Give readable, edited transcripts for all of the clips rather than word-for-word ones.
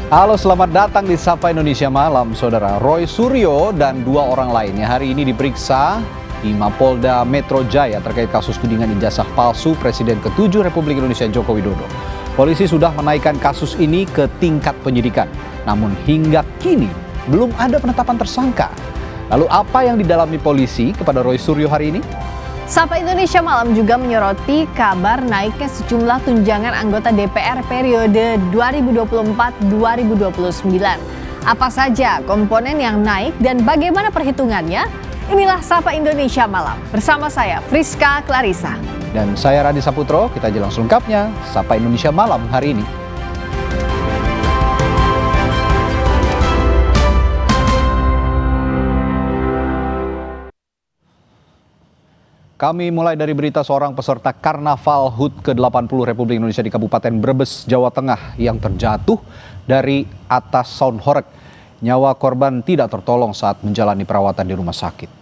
Halo, selamat datang di Sapa Indonesia Malam, Saudara. Roy Suryo dan dua orang lainnya hari ini diperiksa di Mapolda Metro Jaya terkait kasus tudingan ijazah palsu Presiden ke-7 Republik Indonesia Joko Widodo. Polisi sudah menaikkan kasus ini ke tingkat penyidikan, namun hingga kini belum ada penetapan tersangka. Lalu apa yang didalami polisi kepada Roy Suryo hari ini? Sapa Indonesia Malam juga menyoroti kabar naiknya sejumlah tunjangan anggota DPR periode 2024-2029. Apa saja komponen yang naik dan bagaimana perhitungannya? Inilah Sapa Indonesia Malam bersama saya Friska Clarissa. Dan saya Radi Saputro, kita jelang selengkapnya Sapa Indonesia Malam hari ini. Kami mulai dari berita seorang peserta Karnaval HUT ke-80 Republik Indonesia di Kabupaten Brebes, Jawa Tengah yang terjatuh dari atas sound horeg. Nyawa korban tidak tertolong saat menjalani perawatan di rumah sakit.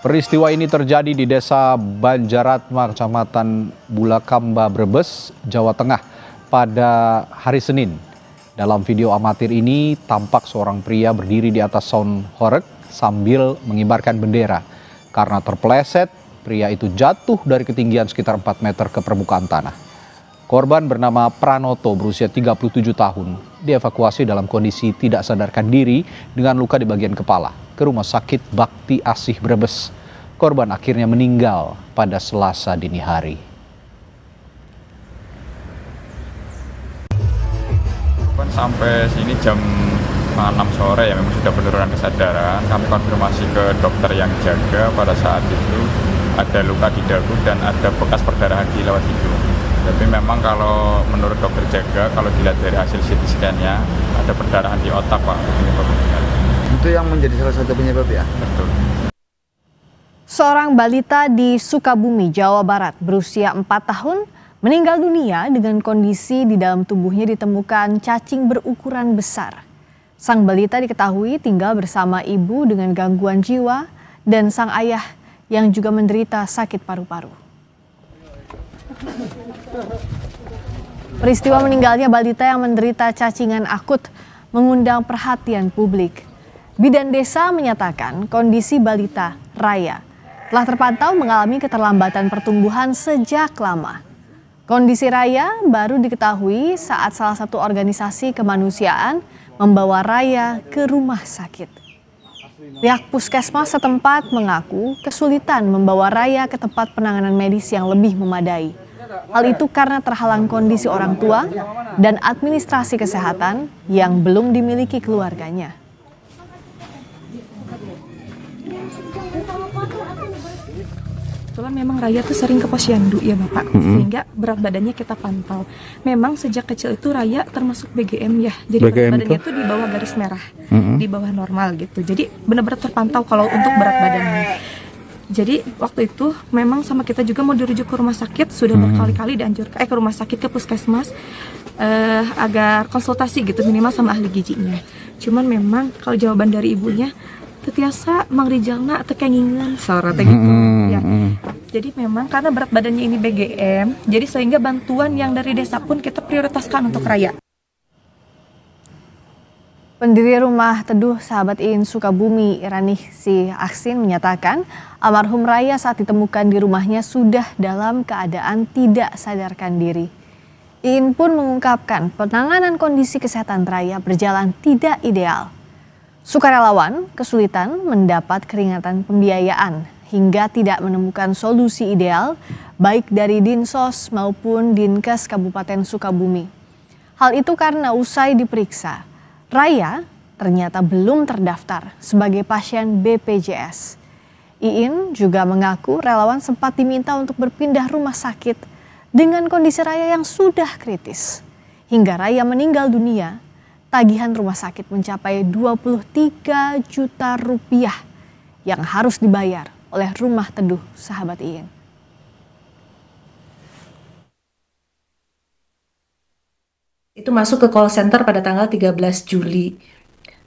Peristiwa ini terjadi di Desa Banjaratma, Kecamatan Bulakamba, Brebes, Jawa Tengah pada hari Senin. Dalam video amatir ini tampak seorang pria berdiri di atas sound horeg sambil mengibarkan bendera. Karena terpeleset, pria itu jatuh dari ketinggian sekitar 4 meter ke permukaan tanah. Korban bernama Pranoto berusia 37 tahun dievakuasi dalam kondisi tidak sadarkan diri dengan luka di bagian kepala ke Rumah Sakit Bakti Asih Brebes. Korban akhirnya meninggal pada Selasa dini hari. Sampai sini jam 6 sore ya memang sudah penurunan kesadaran. Kami konfirmasi ke dokter yang jaga pada saat itu ada luka di dagu dan ada bekas perdarahan di lewat hidung. Tapi memang kalau menurut dokter jaga, kalau dilihat dari hasil CT scan-nya ada perdarahan di otak, Pak. Itu yang menjadi salah satu penyebab ya? Betul. Seorang balita di Sukabumi, Jawa Barat berusia 4 tahun meninggal dunia dengan kondisi di dalam tubuhnya ditemukan cacing berukuran besar. Sang balita diketahui tinggal bersama ibu dengan gangguan jiwa dan sang ayah yang juga menderita sakit paru-paru. Peristiwa meninggalnya balita yang menderita cacingan akut mengundang perhatian publik. Bidan Desa menyatakan kondisi balita Raya telah terpantau mengalami keterlambatan pertumbuhan sejak lama. Kondisi Raya baru diketahui saat salah satu organisasi kemanusiaan membawa Raya ke rumah sakit. Pihak puskesmas setempat mengaku kesulitan membawa Raya ke tempat penanganan medis yang lebih memadai. Hal itu karena terhalang kondisi orang tua dan administrasi kesehatan yang belum dimiliki keluarganya. Kebetulan memang Raya tuh sering ke posyandu ya Bapak, sehingga berat badannya kita pantau. Memang sejak kecil itu Raya termasuk BGM ya, jadi berat badannya itu di bawah garis merah, di bawah normal gitu. Jadi benar-benar terpantau kalau untuk berat badannya. Jadi waktu itu memang sama kita juga mau dirujuk ke rumah sakit, sudah berkali-kali dianjurkan ke rumah sakit, ke puskesmas agar konsultasi gitu minimal sama ahli gizinya. Cuman memang kalau jawaban dari ibunya tetiasa Mang Rijalna atau kengingan sorotnya gitu ya. Jadi memang karena berat badannya ini BGM, jadi sehingga bantuan yang dari desa pun kita prioritaskan untuk Raya. Pendiri Rumah Teduh Sahabat Iin Sukabumi, Iraningsih Aksin menyatakan almarhum Raya saat ditemukan di rumahnya sudah dalam keadaan tidak sadarkan diri. Iin pun mengungkapkan penanganan kondisi kesehatan Raya berjalan tidak ideal. Sukarelawan kesulitan mendapat keringanan pembiayaan hingga tidak menemukan solusi ideal baik dari Dinsos maupun Dinkes Kabupaten Sukabumi. Hal itu karena usai diperiksa, Raya ternyata belum terdaftar sebagai pasien BPJS. Iin juga mengaku relawan sempat diminta untuk berpindah rumah sakit dengan kondisi Raya yang sudah kritis. Hingga Raya meninggal dunia, tagihan rumah sakit mencapai 23 juta rupiah yang harus dibayar oleh Rumah Teduh Sahabat Iin. Itu masuk ke call center pada tanggal 13 Juli.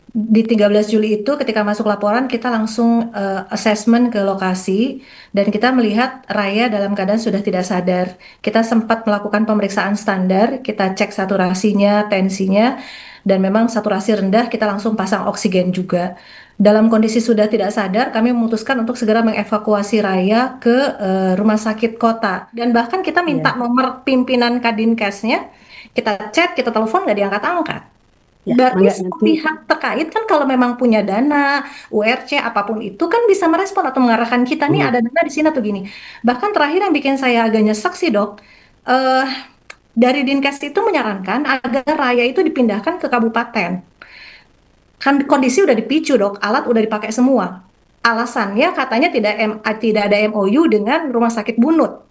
Di 13 Juli itu ketika masuk laporan kita langsung assessment ke lokasi dan kita melihat Raya dalam keadaan sudah tidak sadar. Kita sempat melakukan pemeriksaan standar, kita cek saturasinya, tensinya, dan memang saturasi rendah, kita langsung pasang oksigen juga. Dalam kondisi sudah tidak sadar, kami memutuskan untuk segera mengevakuasi Raya ke rumah sakit kota. Dan bahkan kita minta nomor pimpinan Kadinkesnya, kita chat, kita telepon, nggak diangkat-angkat. Berarti pihak terkait kan kalau memang punya dana, URC apapun itu kan bisa merespon atau mengarahkan kita nih ada dana di sini atau gini. Bahkan terakhir yang bikin saya agak nyesek sih dok, dari Dinkes itu menyarankan agar Raya itu dipindahkan ke kabupaten. Kan kondisi udah dipicu dok, alat udah dipakai semua. Alasannya katanya tidak ada MOU dengan Rumah Sakit Bunut.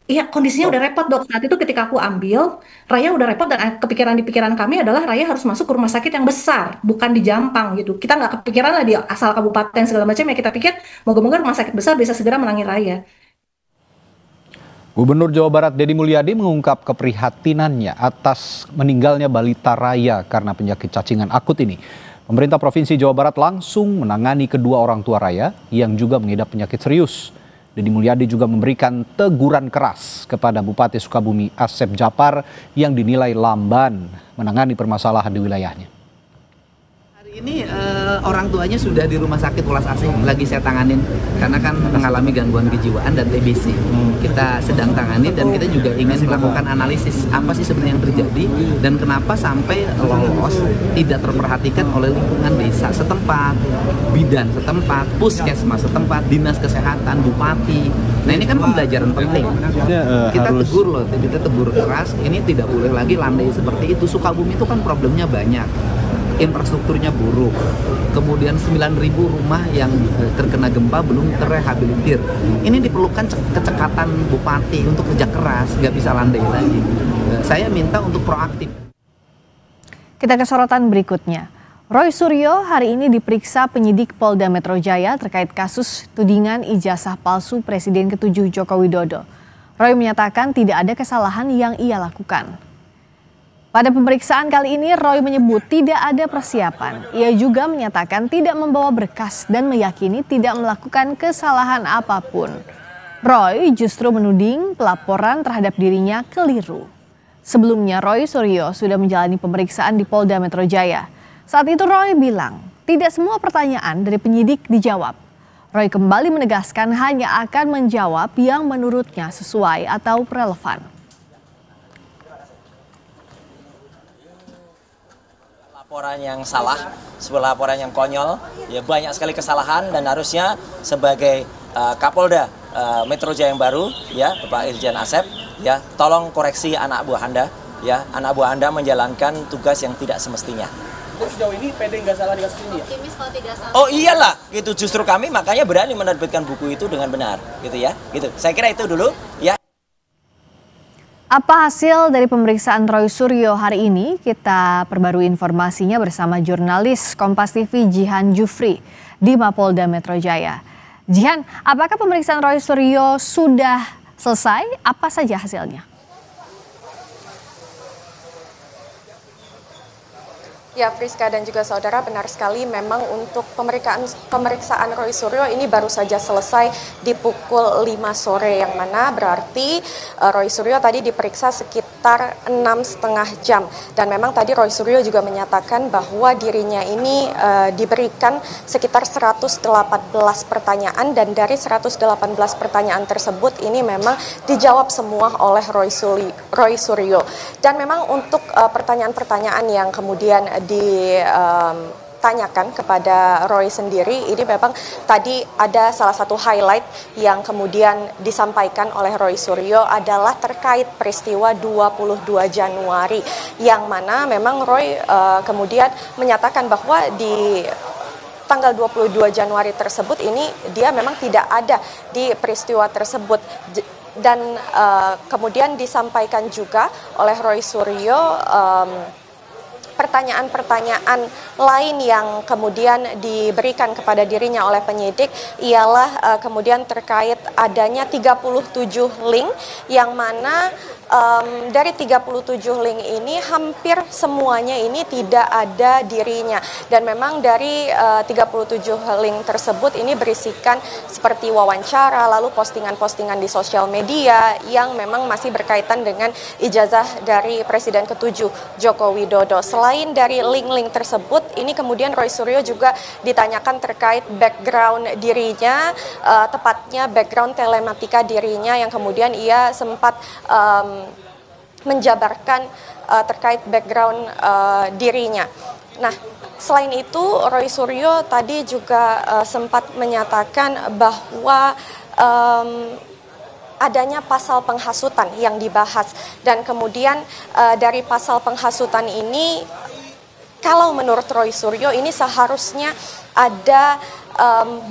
Iya, kondisinya udah repot dok. Saat itu ketika aku ambil, Raya udah repot dan kepikiran di pikiran kami adalah Raya harus masuk ke rumah sakit yang besar, bukan di Jampang gitu. Kita nggak kepikiran lah di asal kabupaten segala macam ya, kita pikir moga-moga rumah sakit besar bisa segera menangi Raya. Gubernur Jawa Barat Deddy Mulyadi mengungkap keprihatinannya atas meninggalnya balita Raya karena penyakit cacingan akut ini. Pemerintah Provinsi Jawa Barat langsung menangani kedua orang tua Raya yang juga mengidap penyakit serius. Deddy Mulyadi juga memberikan teguran keras kepada Bupati Sukabumi Asep Japar yang dinilai lamban menangani permasalahan di wilayahnya. Hari ini orang tuanya sudah di rumah sakit Welas Asih lagi saya tanganin karena kan mengalami gangguan kejiwaan dan TBC. Kita sedang tangani dan kita juga ingin melakukan analisis apa sih sebenarnya yang terjadi dan kenapa sampai lolos tidak terperhatikan oleh lingkungan desa setempat, bidan setempat, puskesmas setempat, dinas kesehatan, bupati. Nah ini kan pembelajaran penting. Kita tegur loh, kita tegur keras. Ini tidak boleh lagi landai seperti itu. Sukabumi itu kan problemnya banyak. Infrastrukturnya buruk, kemudian 9.000 rumah yang terkena gempa belum terrehabilitir. Ini diperlukan kecekatan bupati untuk kerja keras, nggak bisa landai lagi. Saya minta untuk proaktif. Kita ke sorotan berikutnya. Roy Suryo hari ini diperiksa penyidik Polda Metro Jaya terkait kasus tudingan ijazah palsu Presiden ke-7 Joko Widodo. Roy menyatakan tidak ada kesalahan yang ia lakukan. Pada pemeriksaan kali ini, Roy menyebut tidak ada persiapan. Ia juga menyatakan tidak membawa berkas dan meyakini tidak melakukan kesalahan apapun. Roy justru menuding pelaporan terhadap dirinya keliru. Sebelumnya, Roy Suryo sudah menjalani pemeriksaan di Polda Metro Jaya. Saat itu Roy bilang, tidak semua pertanyaan dari penyidik dijawab. Roy kembali menegaskan hanya akan menjawab yang menurutnya sesuai atau relevan. Laporan yang salah, sebuah laporan yang konyol, ya banyak sekali kesalahan dan harusnya sebagai Kapolda Metro Jaya yang baru, ya Bapak Irjen Asep, ya tolong koreksi anak buah Anda, ya anak buah Anda menjalankan tugas yang tidak semestinya. Sejauh ini PD nggak salah di kasus ini ya? Oh iyalah, gitu justru kami makanya berani menerbitkan buku itu dengan benar, gitu ya, gitu. Saya kira itu dulu, ya. Apa hasil dari pemeriksaan Roy Suryo hari ini? Kita perbarui informasinya bersama jurnalis Kompas TV Jihan Jufri di Mapolda Metro Jaya. Jihan, apakah pemeriksaan Roy Suryo sudah selesai? Apa saja hasilnya? Ya, Friska dan juga saudara, benar sekali memang untuk pemeriksaan Roy Suryo ini baru saja selesai di pukul 5 sore, yang mana berarti Roy Suryo tadi diperiksa sekitar 6,5 jam. Dan memang tadi Roy Suryo juga menyatakan bahwa dirinya ini diberikan sekitar 118 pertanyaan dan dari 118 pertanyaan tersebut ini memang dijawab semua oleh Roy Suryo. Dan memang untuk pertanyaan-pertanyaan yang kemudian ditanyakan kepada Roy sendiri, ini memang tadi ada salah satu highlight yang kemudian disampaikan oleh Roy Suryo adalah terkait peristiwa 22 Januari, yang mana memang Roy kemudian menyatakan bahwa di tanggal 22 Januari tersebut ini dia memang tidak ada di peristiwa tersebut. Dan kemudian disampaikan juga oleh Roy Suryo pertanyaan-pertanyaan lain yang kemudian diberikan kepada dirinya oleh penyidik ialah kemudian terkait adanya 37 link yang mana dari 37 link ini hampir semuanya ini tidak ada dirinya, dan memang dari 37 link tersebut ini berisikan seperti wawancara, lalu postingan-postingan di sosial media yang memang masih berkaitan dengan ijazah dari Presiden ke-7 Joko Widodo. Selain dari link-link tersebut, ini kemudian Roy Suryo juga ditanyakan terkait background dirinya, tepatnya background telematika dirinya yang kemudian ia sempat menjabarkan terkait background dirinya. Nah, selain itu Roy Suryo tadi juga sempat menyatakan bahwa adanya pasal penghasutan yang dibahas, dan kemudian dari pasal penghasutan ini, kalau menurut Roy Suryo ini seharusnya ada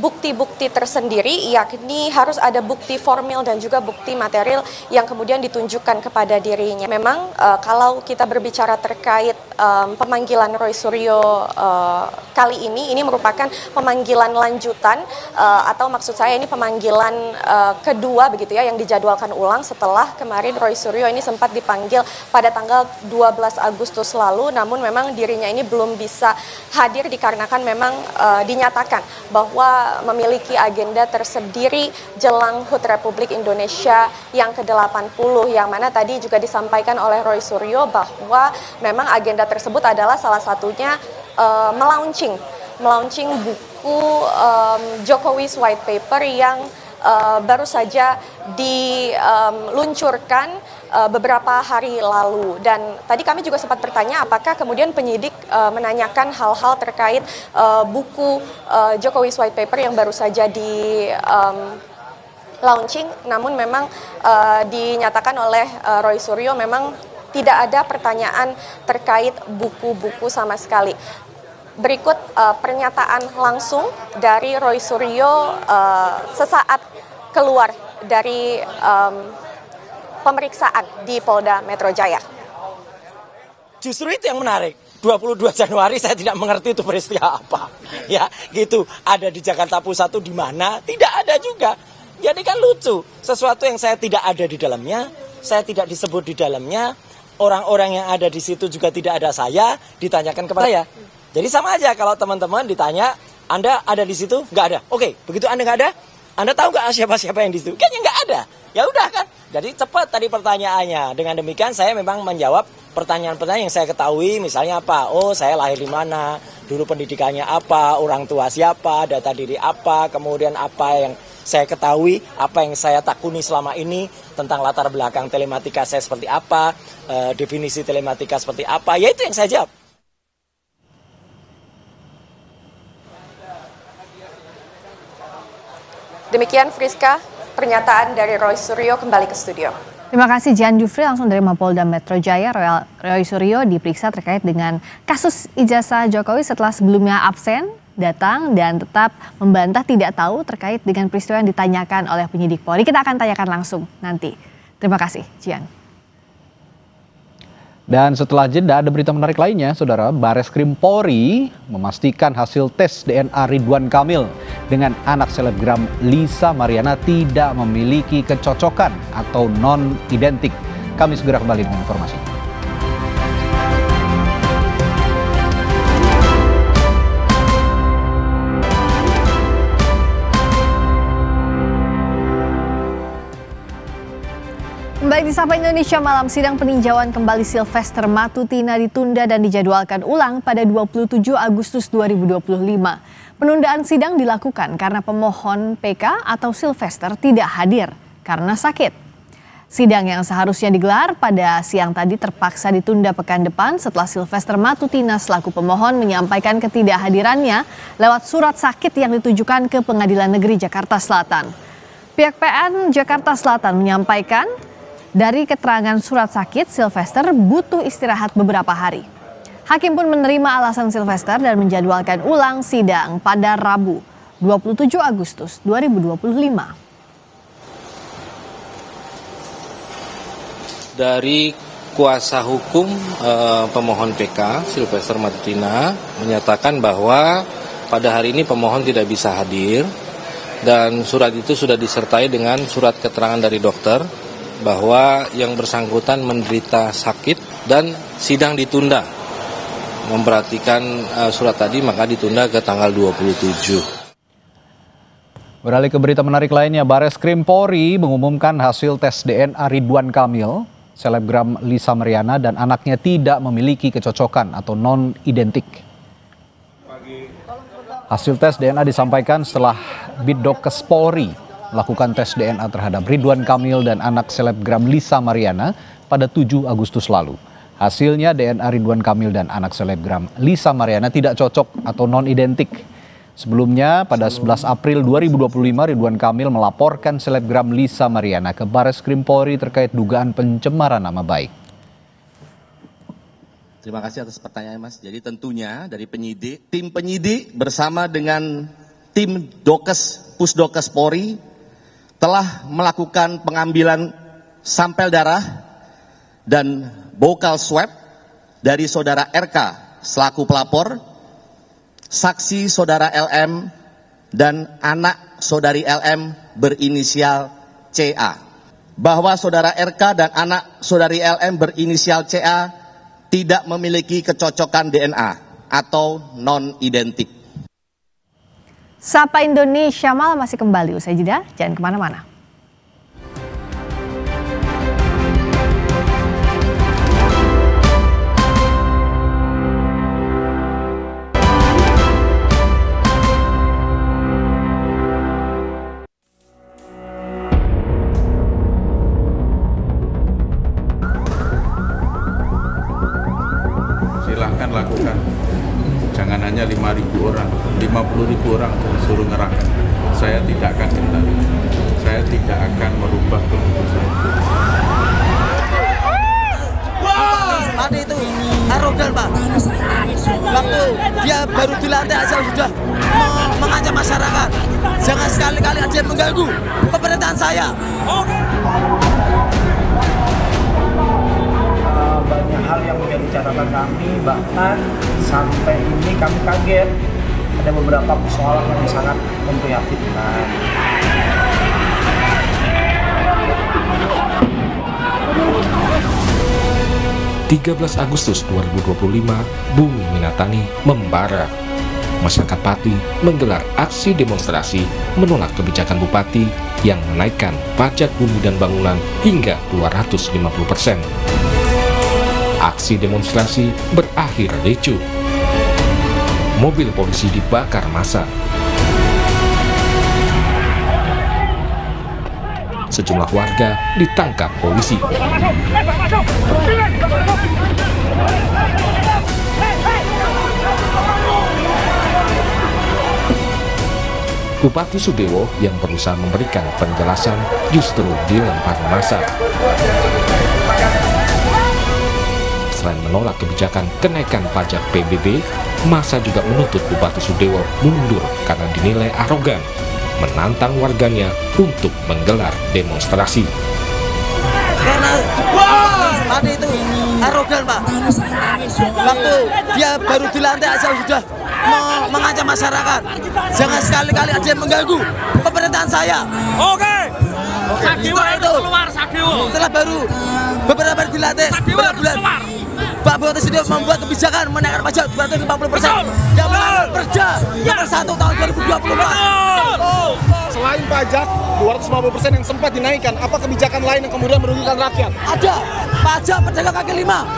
bukti-bukti tersendiri, yakni harus ada bukti formil dan juga bukti material yang kemudian ditunjukkan kepada dirinya. Memang kalau kita berbicara terkait pemanggilan Roy Suryo kali ini merupakan pemanggilan lanjutan, atau maksud saya ini pemanggilan kedua begitu ya, yang dijadwalkan ulang setelah kemarin Roy Suryo ini sempat dipanggil pada tanggal 12 Agustus lalu, namun memang dirinya ini belum bisa hadir dikarenakan memang dinyatakan bahwa memiliki agenda tersendiri jelang HUT Republik Indonesia yang ke-80, yang mana tadi juga disampaikan oleh Roy Suryo bahwa memang agenda tersebut adalah salah satunya melaunching buku Jokowi's White Paper yang baru saja diluncurkan beberapa hari lalu. Dan tadi kami juga sempat bertanya apakah kemudian penyidik menanyakan hal-hal terkait buku Jokowi's White Paper yang baru saja di launching, namun memang dinyatakan oleh Roy Suryo memang tidak ada pertanyaan terkait buku-buku sama sekali. Berikut pernyataan langsung dari Roy Suryo sesaat keluar dari pemeriksaan di Polda Metro Jaya. Justru itu yang menarik. 22 Januari saya tidak mengerti itu peristiwa apa. Ya, gitu. Ada di Jakarta Pusat di mana? Tidak ada juga. Jadi kan lucu. Sesuatu yang saya tidak ada di dalamnya, saya tidak disebut di dalamnya, orang-orang yang ada di situ juga tidak ada saya, ditanyakan kepada saya. Jadi sama aja kalau teman-teman ditanya, Anda ada di situ? Nggak ada. Oke, begitu Anda nggak ada, Anda tahu nggak siapa-siapa yang di situ? Kan ya nggak ada. Ya udah kan. Jadi cepat tadi pertanyaannya. Dengan demikian saya memang menjawab pertanyaan-pertanyaan yang saya ketahui. Misalnya apa? Oh, saya lahir di mana? Dulu pendidikannya apa? Orang tua siapa? Data diri apa? Kemudian apa yang saya ketahui? Apa yang saya takuni selama ini? Tentang latar belakang telematika saya seperti apa? Definisi telematika seperti apa? Ya itu yang saya jawab. Demikian Friska, pernyataan dari Roy Suryo. Kembali ke studio. Terima kasih Jian Jufri langsung dari Mapolda Metro Jaya. Roy Suryo diperiksa terkait dengan kasus ijazah Jokowi setelah sebelumnya absen, datang dan tetap membantah tidak tahu terkait dengan peristiwa yang ditanyakan oleh penyidik Polri. Kita akan tanyakan langsung nanti. Terima kasih Jian. Dan setelah jeda ada berita menarik lainnya, Saudara. Bareskrim Polri memastikan hasil tes DNA Ridwan Kamil dengan anak selebgram Lisa Mariana tidak memiliki kecocokan atau non-identik. Kami segera kembali dengan informasi. Kembali di Sapa Indonesia Malam, sidang peninjauan kembali Sylvester Matutina ditunda dan dijadwalkan ulang pada 27 Agustus 2025. Penundaan sidang dilakukan karena pemohon PK atau Sylvester tidak hadir karena sakit. Sidang yang seharusnya digelar pada siang tadi terpaksa ditunda pekan depan setelah Sylvester Matutina selaku pemohon menyampaikan ketidakhadirannya lewat surat sakit yang ditujukan ke Pengadilan Negeri Jakarta Selatan. Pihak PN Jakarta Selatan menyampaikan dari keterangan surat sakit, Sylvester butuh istirahat beberapa hari. Hakim pun menerima alasan Sylvester dan menjadwalkan ulang sidang pada Rabu, 27 Agustus 2025. Dari kuasa hukum pemohon PK, Sylvester Matutina, menyatakan bahwa pada hari ini pemohon tidak bisa hadir dan surat itu sudah disertai dengan surat keterangan dari dokter bahwa yang bersangkutan menderita sakit dan sidang ditunda. Memperhatikan surat tadi maka ditunda ke tanggal 27. Beralih ke berita menarik lainnya, Bareskrim Polri mengumumkan hasil tes DNA Ridwan Kamil, selebgram Lisa Mariana dan anaknya tidak memiliki kecocokan atau non-identik. Hasil tes DNA disampaikan setelah Bidokes Polri melakukan tes DNA terhadap Ridwan Kamil dan anak selebgram Lisa Mariana pada 7 Agustus lalu. Hasilnya DNA Ridwan Kamil dan anak selebgram Lisa Mariana tidak cocok atau non-identik. Sebelumnya pada 11 April 2025 Ridwan Kamil melaporkan selebgram Lisa Mariana ke Bareskrim Polri terkait dugaan pencemaran nama baik. Terima kasih atas pertanyaannya Mas. Jadi tentunya dari penyidik, tim penyidik bersama dengan tim Pusdokes Polri telah melakukan pengambilan sampel darah dan bokal swab dari saudara RK selaku pelapor, saksi saudara LM, dan anak saudari LM berinisial CA. Bahwa saudara RK dan anak saudari LM berinisial CA tidak memiliki kecocokan DNA atau non-identik. Sapa Indonesia Malam masih kembali usai jeda, jangan kemana-mana. Silahkan lakukan, jangan hanya 5.000 orang, 50.000 orang disuruh ngerahkan. Saya tidak akan kendali, saya tidak akan merubah keputusan. Tadi itu arogan Pak, waktu dia baru dilantik aja sudah mengancam masyarakat. Jangan sekali-kali ada yang mengganggu pemerintahan saya. Banyak hal yang menjadi catatan kami, bahkan sampai ini kami kaget ada beberapa persoalan yang sangat memprihatinkan. 13 Agustus 2025, Bumi Minatani membara. Masyarakat Pati menggelar aksi demonstrasi menolak kebijakan Bupati yang menaikkan pajak bumi dan bangunan hingga 250%. Aksi demonstrasi berakhir ricuh. Mobil polisi dibakar massa. Sejumlah warga ditangkap polisi. Bupati Sudewo yang berusaha memberikan penjelasan justru dilempar massa. Selain menolak kebijakan kenaikan pajak PBB, massa juga menuntut Bupati Sudewo mundur karena dinilai arogan, menantang warganya untuk menggelar demonstrasi. Karena tadi itu arogan Pak, waktu dia baru dilantik aja sudah mengancam masyarakat. Jangan sekali-kali ada yang mengganggu pemerintahan saya. Oke. Setelah baru beberapa dilantik, beberapa bulan, Pak Bupati Sudewo membuat kebijakan menaikkan pajak 250% yang melanggar Perda nomor 1 tahun 2024. Selain pajak 250% yang sempat dinaikkan, apa kebijakan lain yang kemudian merugikan rakyat? Ada pajak pedagang kaki lima,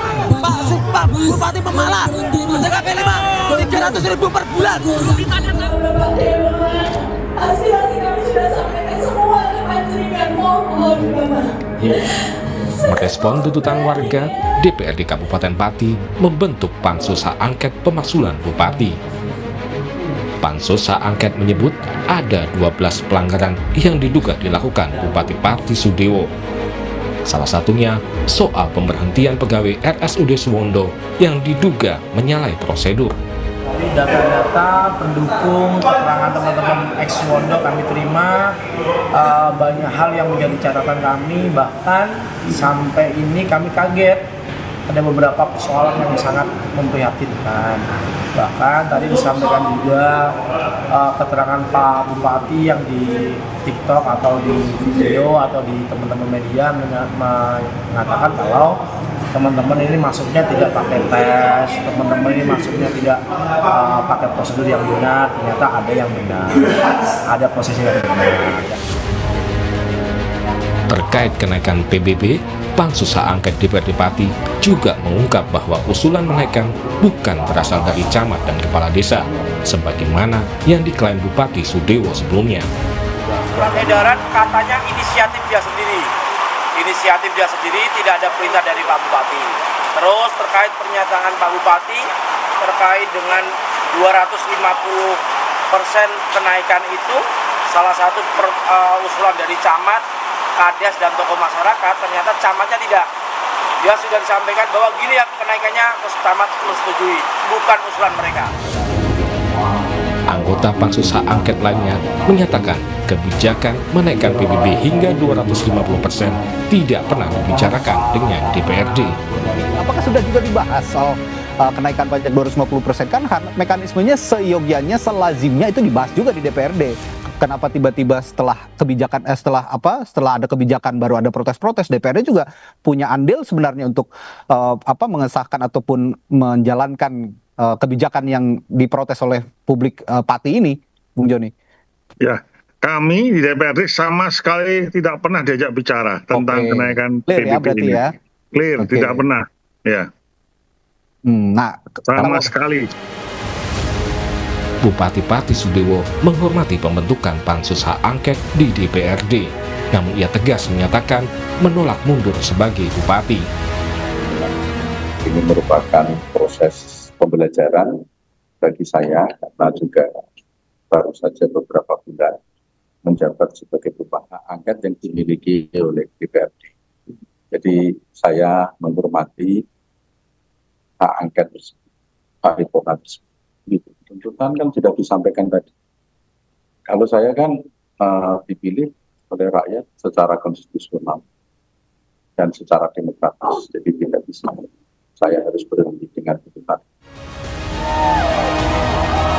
Pak Bupati Pemalang, pedagang kaki lima 300.000 per bulan. Aspirasi kami sudah sampaikan semua ke Panjringan, mohon Bapak. Merespon tuntutan warga, DPRD Kabupaten Pati membentuk Pansus Hak Angket Pemakzulan Bupati. Pansus Hak Angket menyebut ada 12 pelanggaran yang diduga dilakukan Bupati Pati Sudewo. Salah satunya soal pemberhentian pegawai RSUD Suwondo yang diduga menyalahi prosedur. Dari data-data pendukung keterangan teman-teman ex Suwondo kami terima, banyak hal yang menjadi catatan kami, bahkan sampai ini kami kaget ada beberapa persoalan yang sangat memprihatinkan. Bahkan tadi disampaikan juga keterangan Pak Bupati yang di TikTok atau di video atau di teman-teman media mengatakan kalau teman-teman ini masuknya tidak pakai tes, teman-teman ini masuknya tidak pakai prosedur yang benar. Ternyata ada yang benar, ada proses yang benar. Terkait kenaikan PBB, Pansus Hak Angket DPRD Pati juga mengungkap bahwa usulan menaikkan bukan berasal dari camat dan kepala desa, sebagaimana yang diklaim Bupati Sudewo sebelumnya. Surat edaran katanya inisiatif dia sendiri. Inisiatif dia sendiri, tidak ada perintah dari Pak Bupati. Terus terkait pernyataan Pak Bupati terkait dengan 250% kenaikan itu, salah satu usulan dari camat, kades, dan tokoh masyarakat, ternyata camatnya tidak. Dia sudah disampaikan bahwa gini ya kenaikannya, camat menyetujui, bukan usulan mereka. Anggota Pansus Hak Angket lainnya menyatakan kebijakan menaikkan PBB hingga 250% tidak pernah dibicarakan dengan DPRD. Apakah sudah juga dibahas soal kenaikan pajak 250%? Kan mekanismenya seyogianya, selazimnya itu dibahas juga di DPRD. Kenapa tiba-tiba setelah kebijakan setelah ada kebijakan baru ada protes-protes? DPRD juga punya andil sebenarnya untuk mengesahkan ataupun menjalankan kebijakan yang diprotes oleh publik Pati ini, Bung Joni. Ya, kami di DPRD sama sekali tidak pernah diajak bicara tentang kenaikan PBB ya, berarti ini. Ya? Clear, tidak pernah. Ya. Nah, sama sekali. Bupati Pati Sudewo menghormati pembentukan Pansus Hak Angket di DPRD, namun ia tegas menyatakan menolak mundur sebagai bupati. Ini merupakan proses pembelajaran bagi saya karena juga baru saja beberapa bulan menjabat sebagai bupati hak angket yang dimiliki oleh DPRD. Jadi saya menghormati hak angket paripurna tersebut. Tuntutan kan sudah disampaikan tadi. Kalau saya kan dipilih oleh rakyat secara konstitusional dan secara demokratis, jadi tidak bisa saya harus berhenti dengan tuntutan.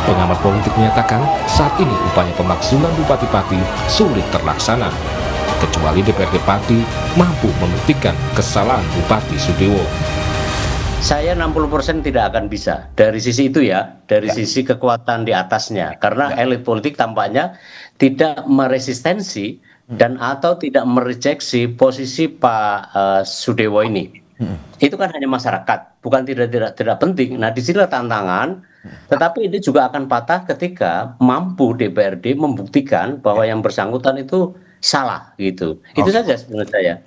Pengamat politik menyatakan saat ini upaya pemakzulan Bupati Pati sulit terlaksana, kecuali DPRD Pati mampu membuktikan kesalahan Bupati Sudewo. Saya 60% tidak akan bisa dari sisi itu ya, dari sisi kekuatan di atasnya, karena elit politik tampaknya tidak meresistensi dan atau tidak merejeksi posisi Pak Sudewo ini. Itu kan hanya masyarakat, bukan tidak penting. Nah, disinilah tantangan, tetapi ini juga akan patah ketika mampu DPRD membuktikan bahwa yang bersangkutan itu salah gitu. Itu saja menurut saya.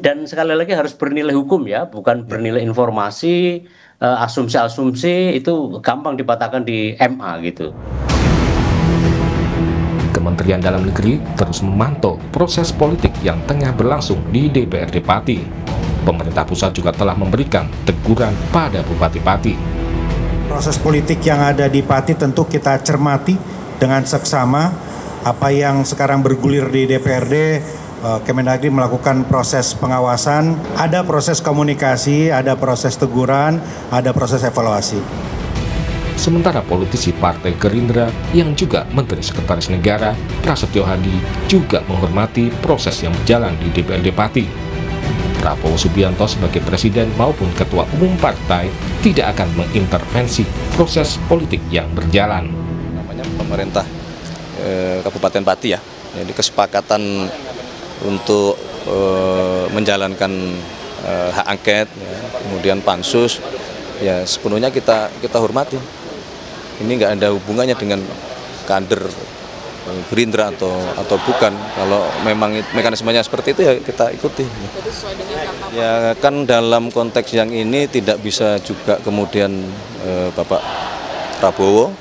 Dan sekali lagi harus bernilai hukum ya, bukan bernilai informasi, asumsi-asumsi itu gampang dipatahkan di MA gitu. Kementerian Dalam Negeri terus memantau proses politik yang tengah berlangsung di DPRD Pati. Pemerintah pusat juga telah memberikan teguran pada Bupati Pati. Proses politik yang ada di Pati tentu kita cermati dengan seksama. Apa yang sekarang bergulir di DPRD, Kemendagri melakukan proses pengawasan, ada proses komunikasi, ada proses teguran, ada proses evaluasi. Sementara politisi Partai Gerindra yang juga Menteri Sekretaris Negara, Prasetyo Hadi, juga menghormati proses yang berjalan di DPRD Pati. Prabowo Subianto sebagai Presiden maupun Ketua Umum Partai tidak akan mengintervensi proses politik yang berjalan. Namanya pemerintah Kabupaten Pati ya, jadi kesepakatan untuk menjalankan hak angket, ya, kemudian pansus, ya sepenuhnya kita hormati. Ini nggak ada hubungannya dengan kader Gerindra atau bukan. Kalau memang mekanismenya seperti itu ya kita ikuti. Ya kan dalam konteks yang ini tidak bisa juga kemudian Bapak Prabowo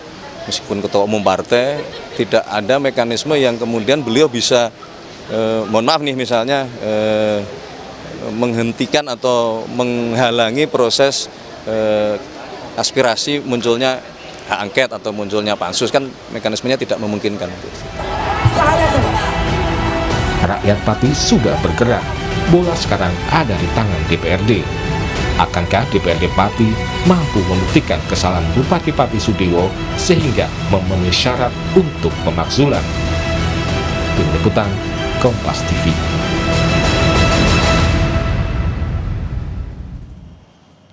meskipun ketua umum partai tidak ada mekanisme yang kemudian beliau bisa mohon maaf nih misalnya menghentikan atau menghalangi proses aspirasi munculnya hak angket atau munculnya pansus, kan mekanismenya tidak memungkinkan. Rakyat Pati sudah bergerak, bola sekarang ada di tangan DPRD. Akankah DPRD Pati mampu membuktikan kesalahan Bupati Pati Sudewo sehingga memenuhi syarat untuk pemakzulan? Tim Liputan Kompas TV.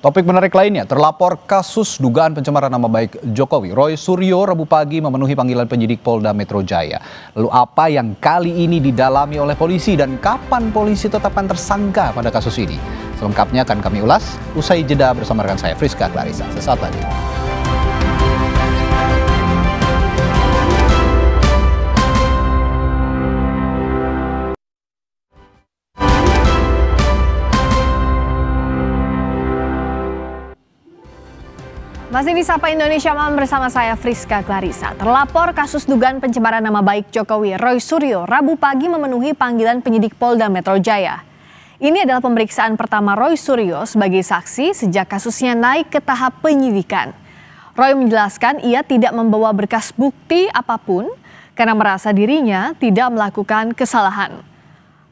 Topik menarik lainnya, terlapor kasus dugaan pencemaran nama baik Jokowi, Roy Suryo, Rabu pagi memenuhi panggilan penyidik Polda Metro Jaya. Lalu apa yang kali ini didalami oleh polisi dan kapan polisi tetapkan tersangka pada kasus ini? Selengkapnya akan kami ulas usai jeda bersama rekan saya Friska Clarissa. Sesaat lagi. Masih di Sapa Indonesia Malam bersama saya Friska Clarissa. Terlapor kasus dugaan pencemaran nama baik Jokowi, Roy Suryo, Rabu pagi memenuhi panggilan penyidik Polda Metro Jaya. Ini adalah pemeriksaan pertama Roy Suryo sebagai saksi sejak kasusnya naik ke tahap penyidikan. Roy menjelaskan ia tidak membawa berkas bukti apapun karena merasa dirinya tidak melakukan kesalahan.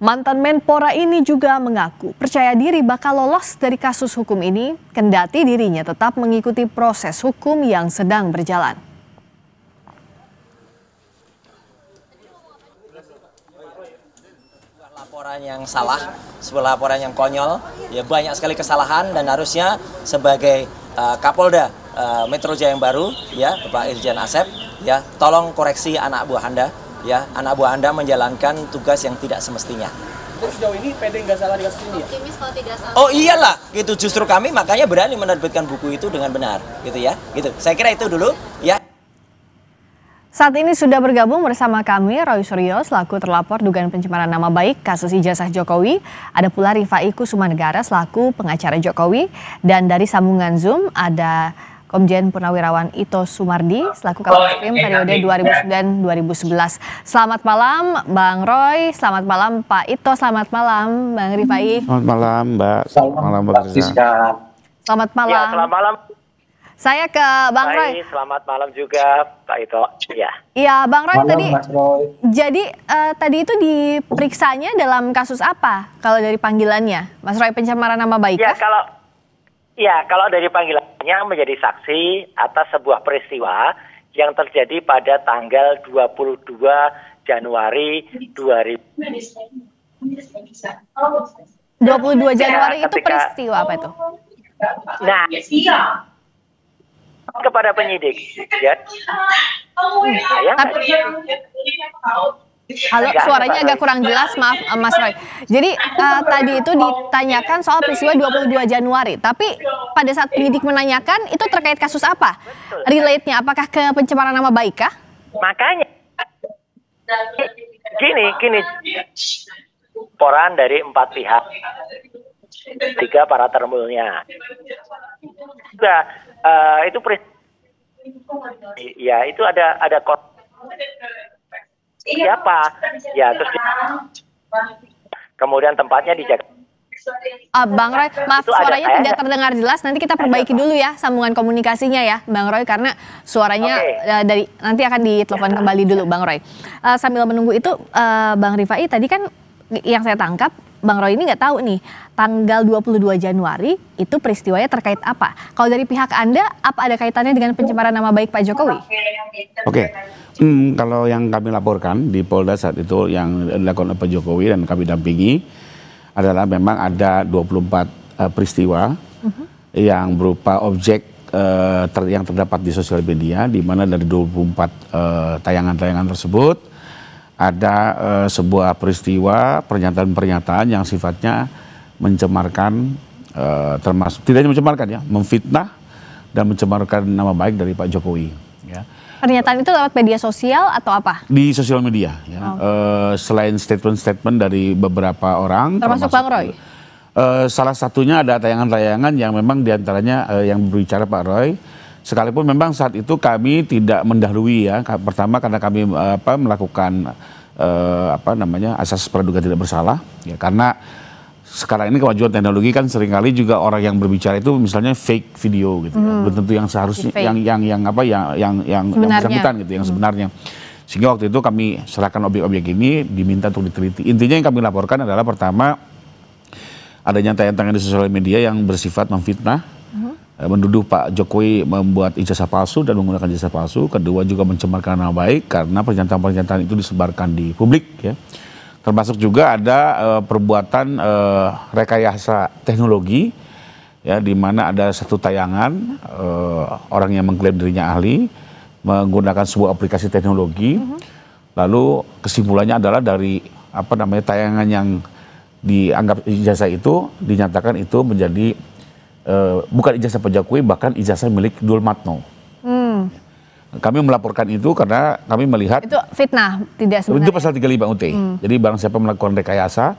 Mantan Menpora ini juga mengaku percaya diri bakal lolos dari kasus hukum ini, kendati dirinya tetap mengikuti proses hukum yang sedang berjalan. Laporan yang salah, sebuah laporan yang konyol, ya banyak sekali kesalahan dan harusnya sebagai Kapolda Metro Jaya yang baru, ya Bapak Irjen Asep, ya tolong koreksi anak buah Anda. Ya, anak buah Anda menjalankan tugas yang tidak semestinya. Sejauh ini PD nggak salah di kasus ini ya? Oh iyalah, gitu justru kami makanya berani menerbitkan buku itu dengan benar, gitu ya. Gitu. Saya kira itu dulu, ya. Saat ini sudah bergabung bersama kami Roy Suryo selaku terlapor dugaan pencemaran nama baik kasus ijazah Jokowi. Ada pula Rifai Kusumanegara selaku pengacara Jokowi, dan dari sambungan Zoom ada Komjen Purnawirawan Ito Sumardi selaku Kabid Humas periode 2009-2011. Selamat malam Bang Roy, selamat malam Pak Ito, selamat malam Bang Rifai. Selamat malam Mbak, selamat malam Mbak Rizka. Selamat malam. Ya, selamat malam. Saya ke Bang Roy. Selamat malam juga Pak Ito. Ya. Iya Bang Roy, Malam, tadi Mas Roy. Jadi tadi itu diperiksanya dalam kasus apa kalau dari panggilannya? Mas Roy, pencemaran nama baik? Ya, kalau dari panggilannya menjadi saksi atas sebuah peristiwa yang terjadi pada tanggal 22 Januari 2000. 22 Januari itu peristiwa apa itu? Nah, kepada penyidik, ya. Halo, suaranya agak kurang jelas, maaf Mas Roy. Jadi tadi itu ditanyakan soal peristiwa 22 Januari, tapi pada saat penyidik menanyakan itu terkait kasus apa? Relate-nya apakah ke pencemaran nama baik kah? Makanya gini. Laporan dari 4 pihak. 3 para termulnya. Sudah itu ya itu ada siapa? Ya terus kemudian tempatnya di Jakarta. Bang Roy, maaf suaranya tidak terdengar jelas. Nanti kita perbaiki dulu ya sambungan komunikasinya ya, Bang Roy, karena suaranya dari nanti akan ditelepon kembali dulu, Bang Roy. Sambil menunggu itu, Bang Rifai tadi kan yang saya tangkap, Bang Roy ini nggak tahu nih tanggal 22 Januari itu peristiwanya terkait apa. Kalau dari pihak Anda, apa ada kaitannya dengan pencemaran nama baik Pak Jokowi? Oke. Kalau yang kami laporkan di Polda saat itu yang dilakukan oleh Pak Jokowi dan kami dampingi adalah memang ada 24 peristiwa yang berupa objek yang terdapat di sosial media, di mana dari 24 tayangan-tayangan tersebut ada sebuah peristiwa pernyataan-pernyataan yang sifatnya mencemarkan, termasuk tidak hanya mencemarkan ya, memfitnah dan mencemarkan nama baik dari Pak Jokowi. Ya. Pernyataan itu lewat media sosial atau apa? Di sosial media. Ya. Selain statement-statement dari beberapa orang, termasuk Bang Roy. Salah satunya ada tayangan-tayangan yang memang diantaranya yang berbicara Pak Roy. Sekalipun memang saat itu kami tidak mendahului ya. Pertama karena kami melakukan asas praduga tidak bersalah. Ya, karena sekarang ini kemajuan teknologi kan seringkali juga orang yang berbicara itu misalnya fake video gitu ya. Belum tentu yang seharusnya yang bersangkutan gitu, yang sebenarnya. Sehingga waktu itu kami serahkan objek-objek ini diminta untuk diteliti. Intinya yang kami laporkan adalah pertama adanya tayangan di sosial media yang bersifat memfitnah, menuduh Pak Jokowi membuat ijazah palsu dan menggunakan ijazah palsu. Kedua juga mencemarkan nama baik karena pernyataan-pernyataan itu disebarkan di publik ya. Termasuk juga ada perbuatan rekayasa teknologi ya, di mana ada satu tayangan orang yang mengklaim dirinya ahli menggunakan sebuah aplikasi teknologi. Lalu kesimpulannya adalah dari tayangan yang dianggap ijazah itu dinyatakan itu menjadi bukan ijazah Pak Jokowi, bahkan ijazah milik Dul Matno. Kami melaporkan itu karena kami melihat itu fitnah, tidak sebenarnya. Itu pasal 35 UT. Jadi barang siapa melakukan rekayasa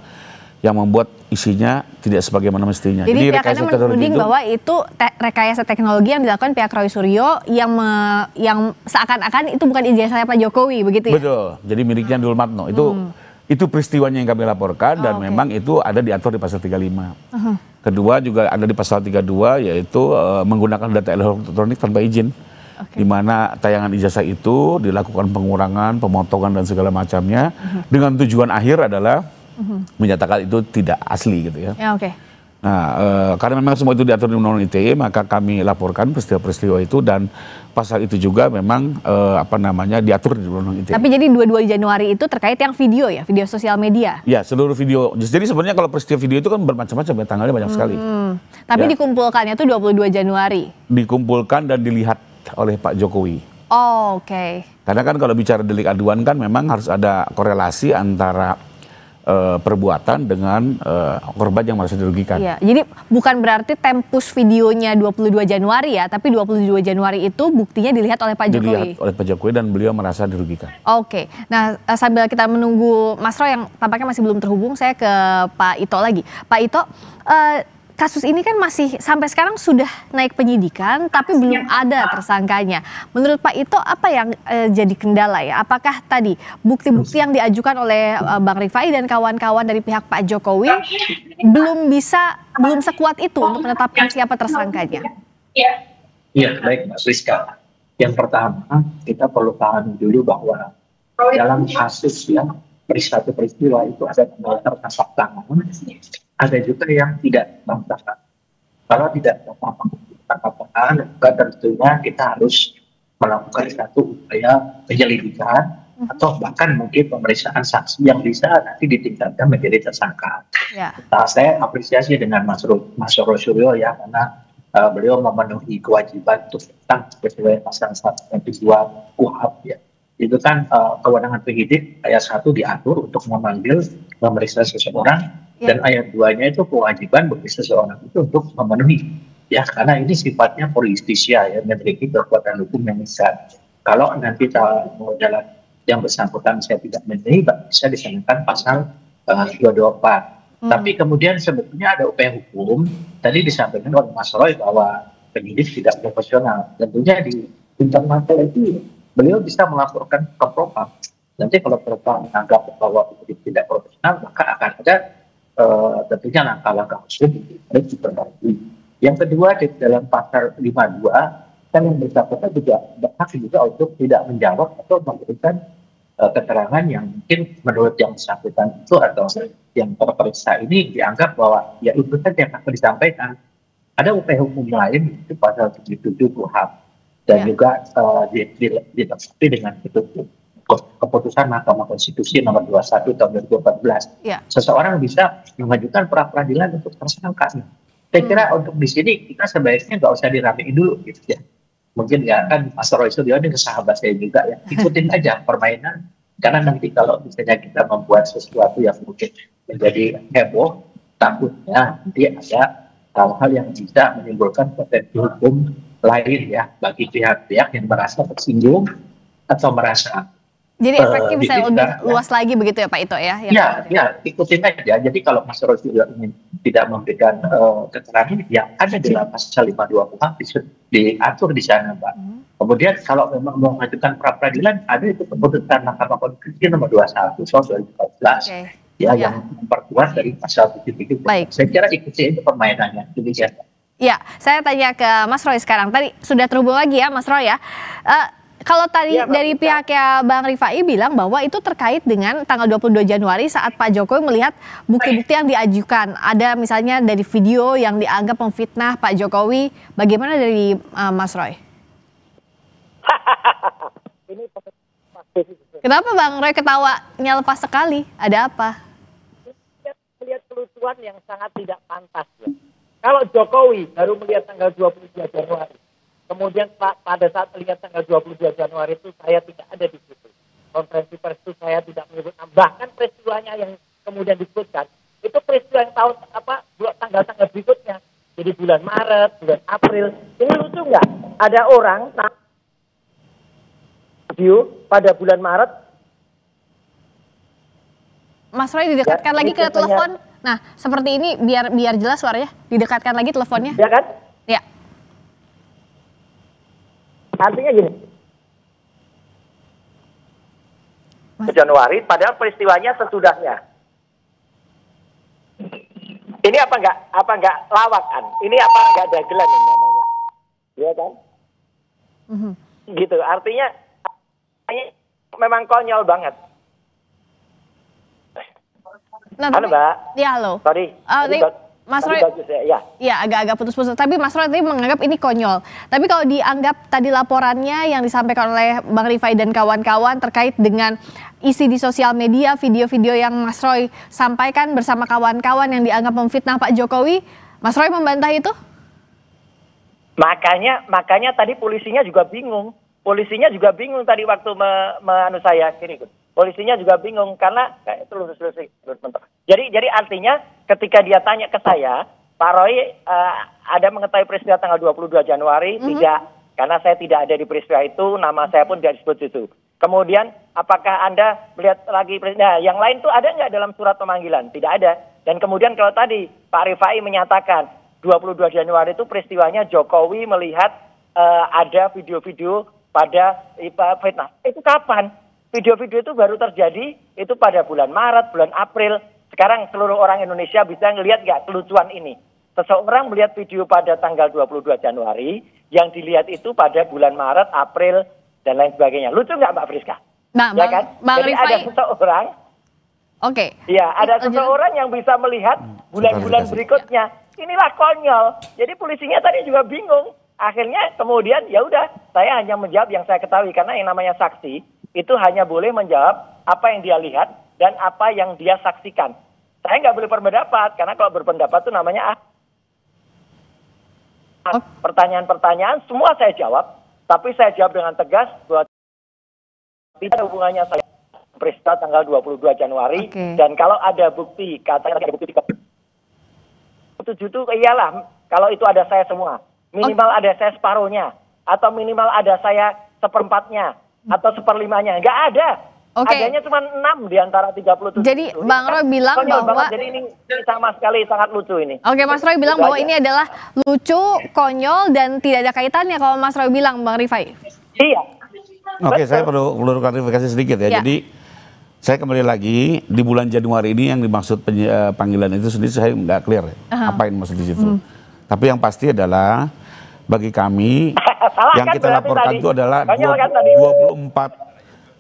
yang membuat isinya tidak sebagaimana mestinya. Jadi pihak Anda menuding bahwa itu rekayasa teknologi yang dilakukan pihak Roy Suryo yang seakan-akan itu bukan ijazah Pak Jokowi, begitu ya? Betul. Jadi miliknya Dul Matno. Itu peristiwanya yang kami laporkan dan memang itu ada diatur di pasal 35. Kedua juga ada di pasal 32 yaitu menggunakan data elektronik tanpa izin. Di mana tayangan ijazah itu dilakukan pengurangan, pemotongan dan segala macamnya dengan tujuan akhir adalah menyatakan itu tidak asli gitu ya. Nah, karena memang semua itu diatur di Undang-Undang ITE, maka kami laporkan peristiwa-peristiwa itu dan pasal itu juga memang diatur di Undang-Undang ITE. Tapi jadi 22 Januari itu terkait yang video ya, video sosial media? Ya, seluruh video. Jadi sebenarnya kalau peristiwa video itu kan bermacam-macam ya, tanggalnya banyak sekali. Tapi dikumpulkannya itu 22 Januari? Dikumpulkan dan dilihat oleh Pak Jokowi. Karena kan kalau bicara delik aduan kan memang harus ada korelasi antara perbuatan dengan korban yang merasa dirugikan. Iya, jadi bukan berarti tempus videonya 22 Januari ya, tapi 22 Januari itu buktinya dilihat oleh Pak Jokowi. Dilihat oleh Pak Jokowi dan beliau merasa dirugikan. Nah sambil kita menunggu Mas Roy yang tampaknya masih belum terhubung, saya ke Pak Ito lagi. Pak Ito, kasus ini kan masih sampai sekarang sudah naik penyidikan, tapi belum ada tersangkanya. Menurut Pak Ito, apa yang jadi kendala ya? Apakah tadi bukti-bukti yang diajukan oleh Bang Rifai dan kawan-kawan dari pihak Pak Jokowi belum sekuat itu untuk menetapkan siapa tersangkanya? Iya, baik Mbak Rizka. Yang pertama, kita perlu pahami dulu bahwa dalam kasus yang satu peristiwa itu ada tertangkap tangan, ada juga yang tidak tertangkap. Kalau tidak tertangkap tangan, maka tentunya kita harus melakukan satu upaya penyelidikan atau bahkan mungkin pemeriksaan saksi yang bisa nanti ditingkatkan menjadi tersangka. Nah, saya apresiasi dengan Mas Roy Suryo ya, karena beliau memenuhi kewajiban untuk tentang sesuai pasal 192 KUHP ya. Itu kan kewenangan penyidik ayat 1 diatur untuk memanggil, memeriksa seseorang, dan ayat 2-nya itu kewajiban bagi seseorang itu untuk memenuhi ya, karena ini sifatnya polistisia ya, memiliki kekuatan hukum yang besar. Kalau nanti jalan yang bersangkutan saya tidak memenuhi, bisa disangkakan pasal 224. Tapi kemudian sebetulnya ada upaya hukum, tadi disampaikan oleh Mas Roy bahwa penyidik tidak profesional. Tentunya di internal itu beliau bisa melaporkan ke Propam. Nanti kalau Propam menganggap bahwa penyidik tidak profesional, maka akan ada tentunya langkah-langkah hukum yang diperbaiki. Yang kedua, di dalam pasal 52, kan yang bersangkutan juga berhak juga untuk tidak menjawab atau memberikan keterangan yang mungkin menurut yang bersangkutan itu atau yang terperiksa ini dianggap bahwa ya itu saja yang akan disampaikan. Ada upaya hukum lain itu pasal 77 KUHP dan juga dilengkapi dengan keputusan Mahkamah Konstitusi nomor 21 tahun 2014. Seseorang bisa mengajukan pra peradilan untuk tersangka. Saya kira untuk di sini kita sebaiknya nggak usah diramein dulu gitu ya. Mungkin ya kan Mas Roy Suryo ini sahabat saya juga ya, ikutin aja permainan, karena nanti kalau misalnya kita membuat sesuatu yang mungkin menjadi heboh, takutnya nanti ada hal-hal yang bisa menimbulkan potensi hukum lain ya bagi pihak-pihak yang merasa tersinggung atau merasa jadi efeknya bisa lebih luas lagi begitu ya Pak Ito ya? Ya, ikutin aja. Jadi kalau Mas Roy juga ingin tidak memberikan keterangan yang ada di dalam pasal 52 KUHP diatur di sana, Pak. Kemudian kalau memang mau mengajukan pra peradilan, ada itu keputusan Mahkamah Konstitusi nomor 21 tahun 2014 yang memperkuat dari pasal 73. Saya kira ikuti itu permainannya. Demikian. Ya, saya tanya ke Mas Roy sekarang. Tadi sudah terhubung lagi ya Mas Roy ya. kalau tadi dari pihaknya Bang Rifai bilang bahwa itu terkait dengan tanggal 22 Januari saat Pak Jokowi melihat bukti-bukti yang diajukan. Ada misalnya dari video yang dianggap memfitnah Pak Jokowi. Bagaimana dari Mas Roy? Kenapa Bang Roy ketawanya lepas sekali? Ada apa? Melihat kelucuan yang sangat tidak pantas. Ya. Kalau Jokowi baru melihat tanggal 22 Januari, kemudian pada saat melihat tanggal 22 Januari itu saya tidak ada di situ. Konferensi pers itu saya tidak menyebut. Bahkan peristiwanya yang kemudian disebutkan, itu peristiwa yang tanggal-tanggal berikutnya. Jadi bulan Maret, bulan April. Ini lucu nggak? Ada orang video pada bulan Maret. Mas Roy didekatkan lagi ke telepon. Nah, seperti ini biar jelas suaranya. Didekatkan lagi teleponnya. Ya kan? Ya. Artinya gini. Januari, padahal peristiwanya sesudahnya. Ini apa enggak lawakan? Ini apa enggak dagelan yang namanya? Iya kan? Gitu. Artinya memang konyol banget. Nah, halo Mbak. Ya halo. Sorry. Mas Roy, ya agak-agak putus-putus. Tapi Mas Roy tadi menganggap ini konyol. Tapi kalau dianggap tadi laporannya yang disampaikan oleh Bang Rifai dan kawan-kawan terkait dengan isi di sosial media, video-video yang Mas Roy sampaikan bersama kawan-kawan yang dianggap memfitnah Pak Jokowi, Mas Roy membantah itu? Makanya tadi polisinya juga bingung. Polisinya juga bingung tadi waktu saya kiri. Polisinya juga bingung karena itu lurus mentok. Jadi artinya ketika dia tanya ke saya, Pak Roy ada mengetahui peristiwa tanggal 22 Januari? Tidak, karena saya tidak ada di peristiwa itu, nama saya pun tidak disebut itu. Kemudian apakah Anda melihat lagi peristiwa? Yang lain tuh ada nggak dalam surat pemanggilan? Tidak ada. Dan kemudian kalau tadi Pak Rifai menyatakan 22 Januari itu peristiwanya Jokowi melihat ada video-video pada fitnah. Itu kapan? Video-video itu baru terjadi itu pada bulan Maret, bulan April. Sekarang seluruh orang Indonesia bisa ngelihat nggak kelucuan ini. Seseorang melihat video pada tanggal 22 Januari, yang dilihat itu pada bulan Maret, April, dan lain sebagainya. Lucu nggak Mbak Friska? Nah, ya kan? Jadi Rifai, ada seseorang, ya ada seseorang yang bisa melihat bulan-bulan berikutnya. Inilah konyol. Jadi polisinya tadi juga bingung. Akhirnya kemudian ya udah, saya hanya menjawab yang saya ketahui karena yang namanya saksi itu hanya boleh menjawab apa yang dia lihat dan apa yang dia saksikan. Saya nggak boleh berpendapat, karena kalau berpendapat itu namanya pertanyaan-pertanyaan semua saya jawab, tapi saya jawab dengan tegas bahwa tidak ada hubungannya saya peristiwa tanggal 22 Januari. Dan kalau ada bukti, katakanlah ada bukti 7 itu iyalah, kalau itu ada saya semua. Minimal ada saya separuhnya, atau minimal ada saya seperempatnya, atau seperlimanya. Nggak ada. Adanya cuma 6 di antara 37. Jadi Bang Roy bilang bahwa jadi ini sama sekali sangat lucu ini. Oke, Mas Roy bilang bahwa ini adalah lucu, konyol, dan tidak ada kaitannya kalau Mas Roy bilang, Bang Rifai. Iya. Oke, saya perlu klarifikasi sedikit ya. Jadi saya kembali lagi di bulan Januari ini yang dimaksud panggilan itu sendiri saya nggak clear apa yang maksud di situ. Tapi yang pasti adalah bagi kami yang kita laporkan itu adalah 24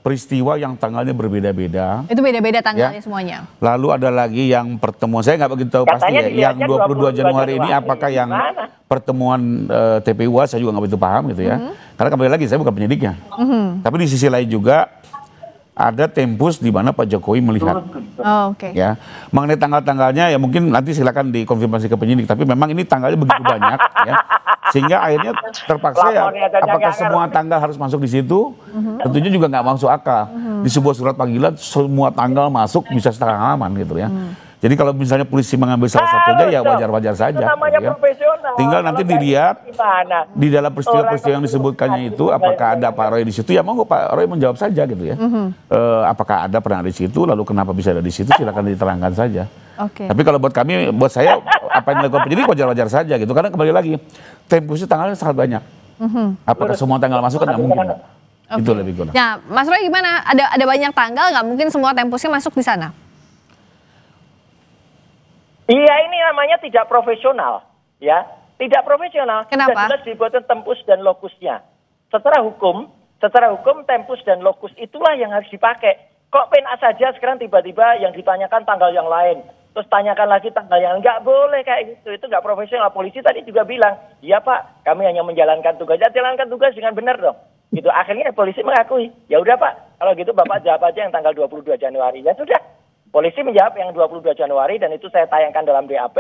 peristiwa yang tanggalnya berbeda-beda. Itu beda-beda tanggalnya semuanya. Lalu ada lagi yang pertemuan, saya nggak begitu tahu pasti ya, yang 22 Januari ini apakah yang pertemuan TPU, saya juga nggak begitu paham gitu ya. Karena kembali lagi saya bukan penyidiknya. Tapi di sisi lain juga ada tempus di mana Pak Jokowi melihat. Ya, mengenai tanggal-tanggalnya ya mungkin nanti silakan dikonfirmasi ke penyidik. Tapi memang ini tanggalnya begitu banyak ya. Sehingga akhirnya terpaksa ya, apakah semua tanggal harus masuk di situ? Tentunya juga nggak masuk akal. Di sebuah surat panggilan semua tanggal masuk bisa setengah halaman gitu ya. Jadi kalau misalnya polisi mengambil salah satunya ya wajar-wajar saja. Gitu ya. Tinggal nanti dilihat di dalam peristiwa-peristiwa yang disebutkannya itu apakah ada Pak Roy di situ, ya monggo Pak Roy menjawab saja gitu ya. Apakah ada pernah di situ, lalu kenapa bisa ada di situ, silakan diterangkan saja. Tapi kalau buat kami, buat saya apa yang dilakukan penyidik wajar-wajar saja gitu. Karena kembali lagi tempusnya tanggalnya sangat banyak. Apakah semua tanggal masuk kan nggak mungkin. Itu lebih guna. Nah, Mas Roy gimana? Ada banyak tanggal, nggak mungkin semua tempusnya masuk di sana. Iya, ini namanya tidak profesional, ya. Tidak profesional. Kenapa? Sudah jelas dibuatkan tempus dan lokusnya. Secara hukum, Secara hukum tempus dan lokus itulah yang harus dipakai. Kok PNA saja sekarang tiba-tiba yang ditanyakan tanggal yang lain. Terus tanyakan lagi tanggal yang nggak boleh kayak gitu. Itu nggak profesional. Polisi tadi juga bilang, iya Pak, kami hanya menjalankan tugas. Ya jalankan tugas dengan benar dong. Gitu. Akhirnya polisi mengakui, ya udah Pak, kalau gitu Bapak jawab aja yang tanggal 22 Januari. Ya sudah. Polisi menjawab yang 22 Januari dan itu saya tayangkan dalam BAP.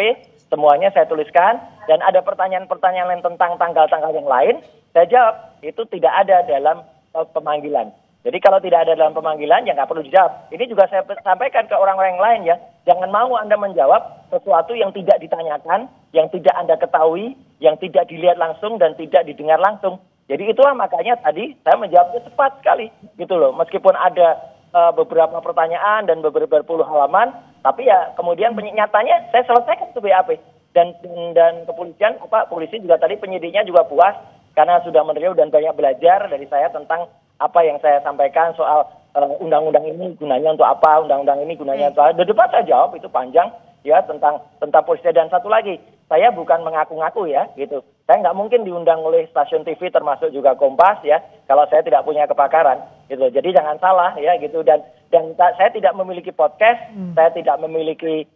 Semuanya saya tuliskan. Dan ada pertanyaan-pertanyaan lain tentang tanggal-tanggal yang lain. Saya jawab, itu tidak ada dalam pemanggilan. Jadi kalau tidak ada dalam pemanggilan, ya nggak perlu dijawab. Ini juga saya sampaikan ke orang-orang yang lain ya. Jangan mau Anda menjawab sesuatu yang tidak ditanyakan, yang tidak Anda ketahui, yang tidak dilihat langsung dan tidak didengar langsung. Jadi itulah makanya tadi saya menjawabnya cepat sekali. Gitu loh. Meskipun ada beberapa pertanyaan dan beberapa puluh halaman, tapi ya kemudian nyatanya saya selesaikan itu BAP. Dan kepolisian, polisi juga tadi penyidiknya juga puas. Karena sudah menerima dan banyak belajar dari saya tentang apa yang saya sampaikan soal undang-undang ini gunanya untuk apa, undang-undang ini gunanya untuk apa. Di depan saya jawab itu panjang ya tentang polisi. Dan satu lagi, saya bukan mengaku-ngaku ya gitu. Saya nggak mungkin diundang oleh stasiun TV termasuk juga Kompas ya kalau saya tidak punya kepakaran gitu. Jadi jangan salah ya gitu. Dan saya tidak memiliki podcast, saya tidak memiliki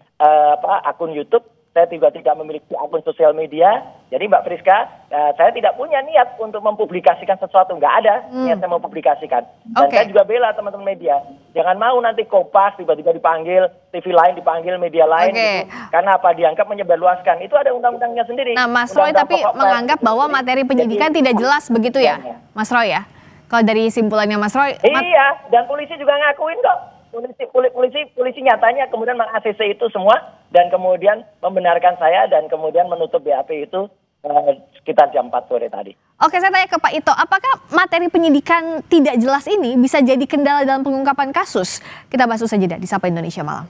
akun YouTube. Saya juga tidak memiliki akun sosial media. Jadi Mbak Friska, saya tidak punya niat untuk mempublikasikan sesuatu. Nggak ada niat saya mempublikasikan. Dan saya juga bela teman-teman media. Jangan mau nanti Kompas tiba-tiba dipanggil, TV lain dipanggil, media lain. Gitu. Karena apa? Dianggap menyebarluaskan. Itu ada undang-undangnya sendiri. Nah Mas Roy tapi menganggap bahwa materi penyidikan tidak jelas begitu ya, Mas Roy ya? Kalau dari simpulannya Mas Roy. Iya, dan polisi juga ngakuin kok. Polisi nyatanya kemudian meng-ACC itu semua dan kemudian membenarkan saya dan kemudian menutup BAP itu sekitar jam 4 sore tadi. Oke, saya tanya ke Pak Ito, apakah materi penyidikan tidak jelas ini bisa jadi kendala dalam pengungkapan kasus? Kita bahas usai jeda di Sapa Indonesia Malam.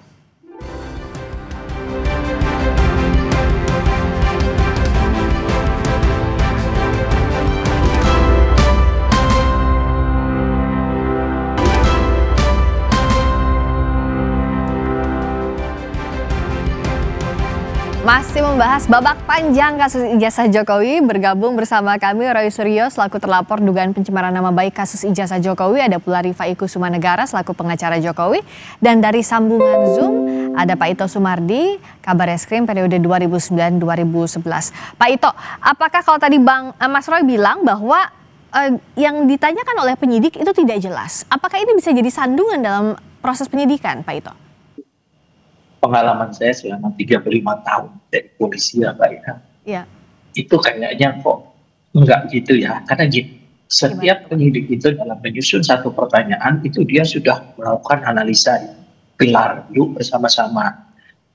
Masih membahas babak panjang kasus ijazah Jokowi, bergabung bersama kami Roy Suryo selaku terlapor dugaan pencemaran nama baik kasus ijazah Jokowi, ada pula Rifa Ikusumanegara selaku pengacara Jokowi, dan dari sambungan Zoom ada Pak Ito Sumardi, Kabar Eskrim periode 2009-2011. Pak Ito, apakah kalau tadi Mas Roy bilang bahwa yang ditanyakan oleh penyidik itu tidak jelas, apakah ini bisa jadi sandungan dalam proses penyidikan, Pak Ito? Pengalaman saya selama 35 tahun dari polisi ya Pak ya. Iya. Itu kayaknya kok enggak gitu ya. Karena gini, setiap penyidik itu dalam menyusun satu pertanyaan itu dia sudah melakukan analisa pilar dulu bersama-sama.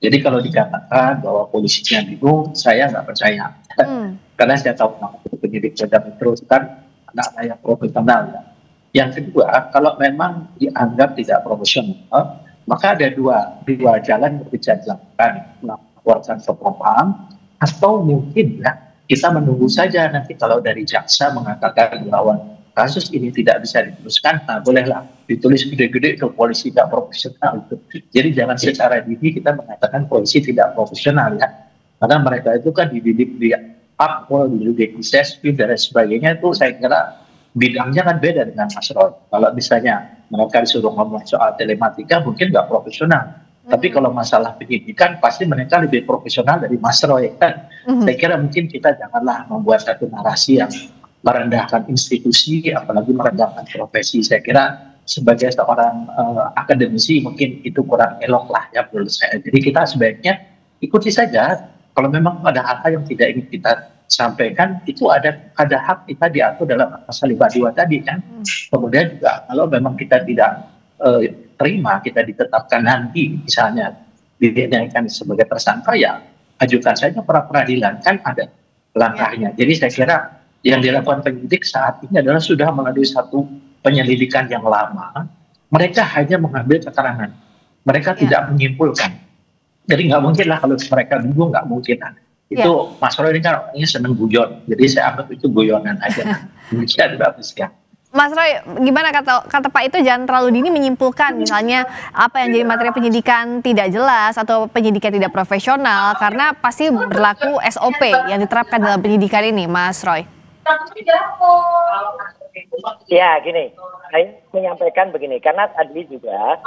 Jadi kalau dikatakan bahwa polisinya bingung, saya nggak percaya. Karena saya tahu penyidik Polda Metro kan anak-anak yang profesional ya. Yang kedua, kalau memang dianggap tidak profesional, maka ada dua jalan yang bisa dilakukan, melaporkan ke Propam atau mungkin ya kita menunggu saja nanti kalau dari jaksa mengatakan bahwa kasus ini tidak bisa diteruskan, nah bolehlah ditulis gede-gede ke polisi tidak profesional. Jadi jangan secara dini kita mengatakan polisi tidak profesional ya, karena mereka itu kan dididik di Akpol, dididik di Sesbid dan sebagainya, itu saya kira bidangnya kan beda dengan Mas Roy. Kalau misalnya mereka disuruh ngomong soal telematika mungkin nggak profesional. Tapi kalau masalah penyidikan pasti mereka lebih profesional dari Mas Roy kan. Saya kira mungkin kita janganlah membuat satu narasi yang merendahkan institusi, apalagi merendahkan profesi. Saya kira sebagai seorang akademisi mungkin itu kurang elok lah ya menurut saya. Jadi kita sebaiknya ikuti saja. Kalau memang ada hal-hal yang tidak ingin kita sampaikan, itu ada hak kita diatur dalam pasal 52 tadi kan. Kemudian juga kalau memang kita tidak terima, kita ditetapkan nanti misalnya dinaikkan sebagai tersangka, ya ajukan saja pra peradilan, kan ada langkahnya. Jadi saya kira yang dilakukan penyidik saat ini adalah sudah melalui satu penyelidikan yang lama. Mereka hanya mengambil keterangan, mereka tidak menyimpulkan. Jadi nggak mungkin lah kalau mereka bingung, nggak mungkin. Itu Mas Roy ini kan orangnya seneng guyon, jadi saya anggap itu guyonan aja. Demikian Mbak Friska. Mas Roy, gimana kata Pak itu jangan terlalu dini menyimpulkan misalnya apa yang jadi materi penyidikan tidak jelas atau penyidikan tidak profesional, karena pasti berlaku SOP yang diterapkan dalam penyidikan ini, Mas Roy. Ya, gini, saya menyampaikan begini, karena tadi juga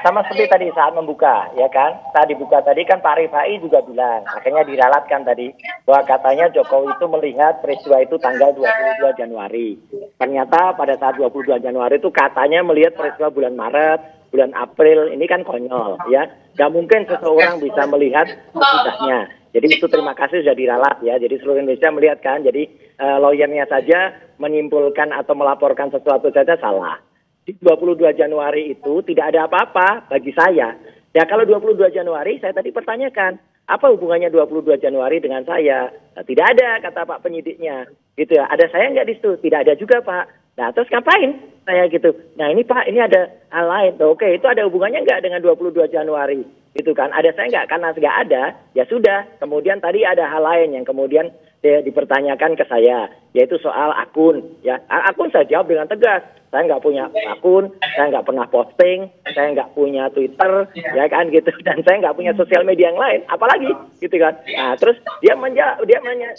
sama seperti tadi saat membuka, ya kan, saat dibuka tadi kan Pak Rifai juga bilang, akhirnya diralatkan tadi, bahwa katanya Jokowi itu melihat peristiwa itu tanggal 22 Januari. Ternyata pada saat 22 Januari itu katanya melihat peristiwa bulan Maret, bulan April, ini kan konyol, ya. Gak mungkin seseorang bisa melihat sesudahnya. Jadi itu terima kasih sudah diralat ya. Jadi seluruh Indonesia melihat kan. Jadi lawyernya saja menyimpulkan atau melaporkan sesuatu saja salah. Di 22 Januari itu tidak ada apa-apa bagi saya. Ya kalau 22 Januari saya tadi pertanyakan, apa hubungannya 22 Januari dengan saya? Nah, tidak ada kata Pak penyidiknya. Gitu ya. Ada saya nggak di situ? Tidak ada juga Pak. Nah terus ngapain saya gitu? Nah ini Pak ini ada hal lain. Oke itu ada hubungannya nggak dengan 22 Januari? Gitu kan, ada saya nggak, karena nggak ada, ya sudah. Kemudian tadi ada hal lain yang kemudian dipertanyakan ke saya, yaitu soal akun. Ya, akun saya jawab dengan tegas. Saya nggak punya akun, saya nggak pernah posting, saya nggak punya Twitter, ya kan gitu. Dan saya nggak punya sosial media yang lain, apalagi gitu kan. Nah, terus dia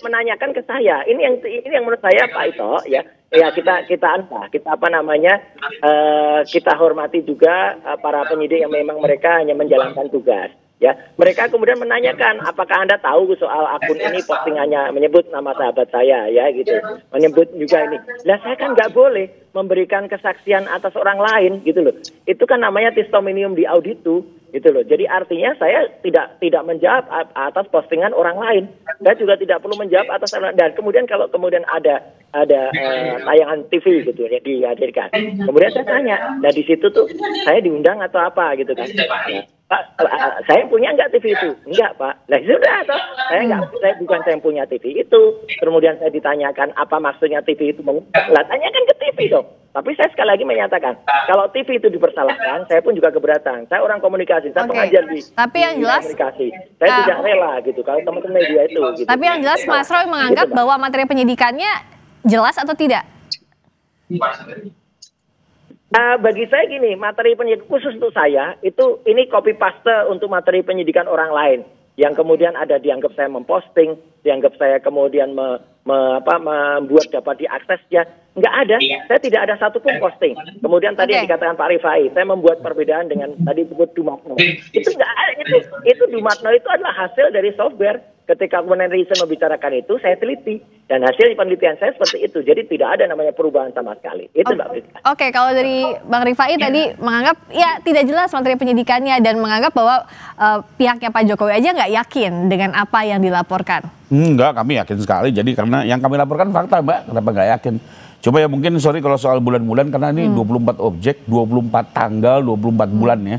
menanyakan ke saya. Ini yang menurut saya Pak Ito, ya kita hormati juga para penyidik yang memang mereka hanya menjalankan tugas. Ya, mereka kemudian menanyakan, apakah Anda tahu soal akun ini postingannya menyebut nama sahabat saya, ya gitu, menyebut juga ini. Lah saya kan nggak boleh memberikan kesaksian atas orang lain, gitu loh. Itu kan namanya testimonium di auditu, gitu loh. Jadi artinya saya tidak menjawab atas postingan orang lain. Saya juga tidak perlu menjawab atas orang lain. Dan kemudian kalau kemudian ada tayangan TV gitu ya dihadirkan. Kemudian saya tanya, nah di situ tuh saya diundang atau apa gitu kan? Ya. Pak, saya punya nggak TV itu? Enggak, Pak. Lah sudah, toh. Saya yang punya TV itu. Kemudian saya ditanyakan apa maksudnya TV itu. Lah tanyakan ke TV dong. Tapi saya sekali lagi menyatakan, kalau TV itu dipersalahkan, saya pun juga keberatan. Saya orang komunikasi, saya pengajar di komunikasi. Saya tidak rela gitu kalau teman-teman media itu. Gitu. Tapi yang jelas Mas Roy menganggap gitu, bahwa materi penyidikannya jelas atau tidak? Bagi saya gini, materi penyidik khusus untuk saya itu ini copy paste untuk materi penyidikan orang lain yang kemudian ada dianggap saya memposting, dianggap saya kemudian membuat dapat diakses ya. Nggak ada, saya tidak ada satupun posting. Kemudian tadi yang dikatakan Pak Rifai, saya membuat perbedaan dengan tadi disebut Dumatno. Itu nggak ada, itu Dumatno itu adalah hasil dari software. Ketika kemudian Reason membicarakan itu, saya teliti. Dan hasil penelitian saya seperti itu. Jadi tidak ada namanya perubahan sama sekali. Itu Mbak Rizka. Oke, kalau dari Bang Rifai tadi menganggap ya tidak jelas materi penyidikannya dan menganggap bahwa pihaknya Pak Jokowi aja nggak yakin dengan apa yang dilaporkan. Enggak, kami yakin sekali. Jadi karena yang kami laporkan fakta Mbak, kenapa nggak yakin? Coba ya mungkin sorry kalau soal bulan-bulan karena ini 24 objek, 24 tanggal, 24 bulan ya.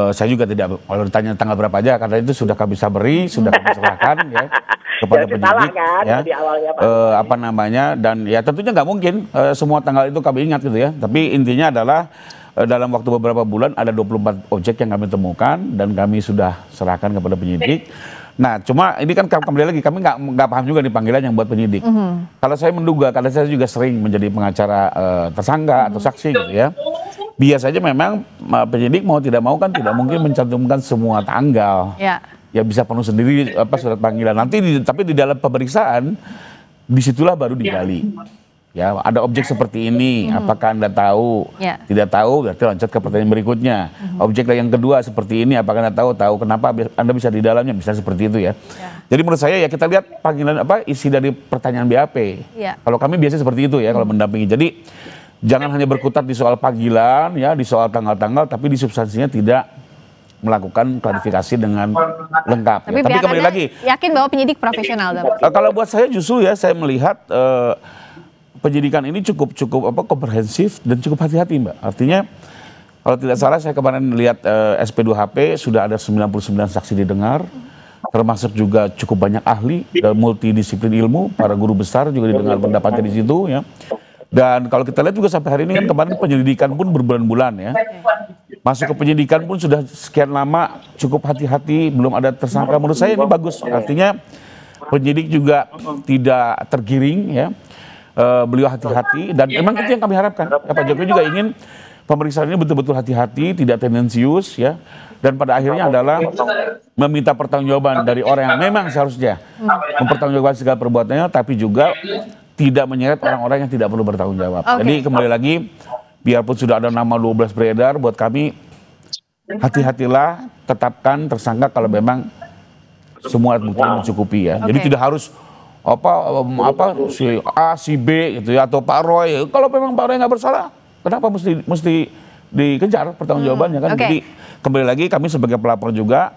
Saya juga tidak, kalau ditanya tanggal berapa aja, karena itu sudah kami saberi, sudah kami serahkan ya kepada penyidik kan, ya. Di awalnya, Pak. Dan ya tentunya nggak mungkin semua tanggal itu kami ingat gitu ya. Tapi intinya adalah dalam waktu beberapa bulan ada 24 objek yang kami temukan dan kami sudah serahkan kepada penyidik. Nah, cuma ini kan kembali lagi kami nggak paham juga nih panggilan yang buat penyidik. Kalau saya menduga, karena saya juga sering menjadi pengacara tersangka atau saksi gitu ya. Biasanya memang penyidik mau tidak mau kan tidak mungkin mencantumkan semua tanggal. Ya bisa penuh sendiri surat panggilan. Tapi di dalam pemeriksaan disitulah baru digali. Ya, ada objek seperti ini, apakah Anda tahu? Tidak tahu, berarti lanjut ke pertanyaan berikutnya. Objek yang kedua seperti ini, apakah Anda tahu? Tahu, kenapa Anda bisa di dalamnya? Bisa seperti itu ya. Jadi menurut saya ya kita lihat panggilan isi dari pertanyaan BAP. Kalau kami biasanya seperti itu ya kalau mendampingi. Jadi jangan hanya berkutat di soal panggilan ya, di soal tanggal-tanggal, tapi di substansinya tidak melakukan klarifikasi dengan lengkap. Tapi kembali lagi yakin bahwa penyidik profesional. Kalau buat saya justru ya saya melihat penyidikan ini cukup komprehensif dan cukup hati-hati Mbak. Artinya kalau tidak salah saya kemarin lihat SP2HP sudah ada 99 saksi didengar, termasuk juga cukup banyak ahli dan multidisiplin ilmu, para guru besar juga didengar pendapatnya di situ ya. Dan kalau kita lihat juga sampai hari ini kan kemarin penyelidikan pun berbulan-bulan ya. Masuk ke penyidikan pun sudah sekian lama, cukup hati-hati, belum ada tersangka. Menurut saya ini bagus. Artinya penyidik juga tidak tergiring ya. Beliau hati-hati dan memang itu yang kami harapkan. Pak Jokowi juga ingin pemeriksaan ini betul-betul hati-hati, tidak tendensius ya. Dan pada akhirnya adalah meminta pertanggungjawaban dari orang yang memang seharusnya mempertanggungjawabkan segala perbuatannya, tapi juga tidak menyeret orang-orang yang tidak perlu bertanggung jawab. Oke. Jadi kembali lagi, biarpun sudah ada nama 12 beredar, buat kami hati-hatilah tetapkan tersangka kalau memang semua alat bukti mencukupi ya. Jadi Oke. tidak harus si A, si B gitu ya, atau Pak Roy. Kalau memang Pak Roy nggak bersalah, kenapa mesti dikejar pertanggungjawabannya kan? Oke. Jadi kembali lagi kami sebagai pelapor juga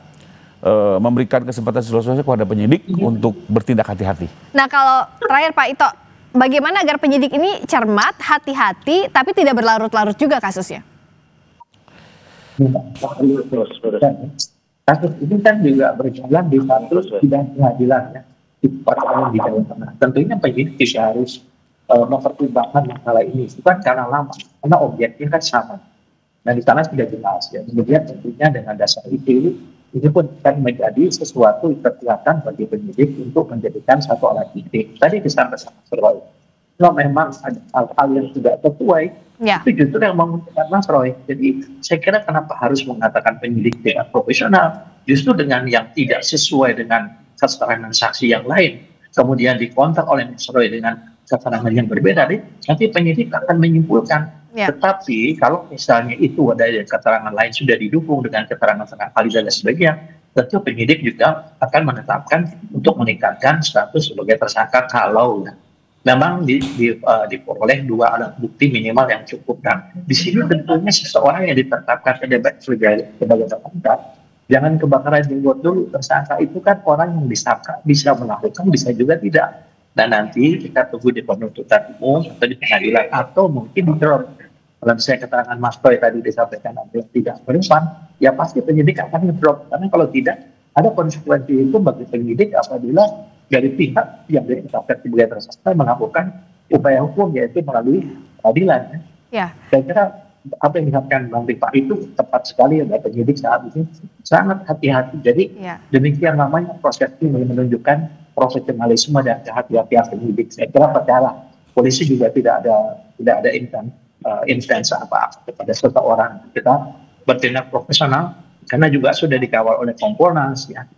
memberikan kesempatan seluas-luasnya kepada penyidik untuk bertindak hati-hati. Nah, kalau terakhir Pak Ito, bagaimana agar penyidik ini cermat, hati-hati, tapi tidak berlarut-larut juga kasusnya? Kasus ini kan juga berjalan di satu sidang pengadilan ya, di peradilan di Jawa Tengah. Tentunya penyidik juga harus mempertimbangkan masalah ini, bukan karena lama, karena objeknya kan sama. Nah, di sana sudah jelas ya. Kemudian tentunya dengan dasar itu, ini pun akan menjadi sesuatu kekuatan bagi penyidik untuk menjadikan satu alat bukti. Tadi disampaikan Mas Roy, kalau memang ada hal-hal yang tidak sesuai, itu justru yang menguntungkan Mas Roy. Jadi saya kira kenapa harus mengatakan penyidik tidak profesional, justru dengan yang tidak sesuai dengan keterangan saksi yang lain, kemudian dikontak oleh Mas Roy dengan keterangan yang berbeda, nanti penyidik akan menyimpulkan. Tetapi kalau misalnya itu ada keterangan lain sudah didukung dengan keterangan ahli dan sebagainya, tentu penyidik juga akan menetapkan untuk meningkatkan status sebagai tersangka kalau memang diperoleh 2 alat bukti minimal yang cukup. Dan di sini tentunya seseorang yang ditetapkan sebagai tersangka, jangan kebakaran jenggot dulu. Tersangka itu kan orang yang disangka bisa melakukan, bisa juga tidak. Dan nanti kita tunggu di penuntutan umum atau di pengadilan atau mungkin di drop. Kalau misalnya keterangan Mas Roy tadi disampaikan ada yang tidak berufan, ya pasti penyidik akan ngedrop. Karena kalau tidak, ada konsekuensi itu bagi penyidik apabila dari pihak yang ditetapkan sebagai tersangka melakukan upaya hukum, yaitu melalui peradilan. Ya. Saya kira apa yang disampaikan Bang Rifa itu tepat sekali ya, penyidik saat ini sangat hati-hati. Jadi demikian namanya proses ini menunjukkan profesionalisme dan kehati-hatian penyidik. Saya kira percayalah, polisi juga tidak ada intensi apa kepada seseorang. Kita bertindak profesional karena juga sudah dikawal oleh Kompolnas ya.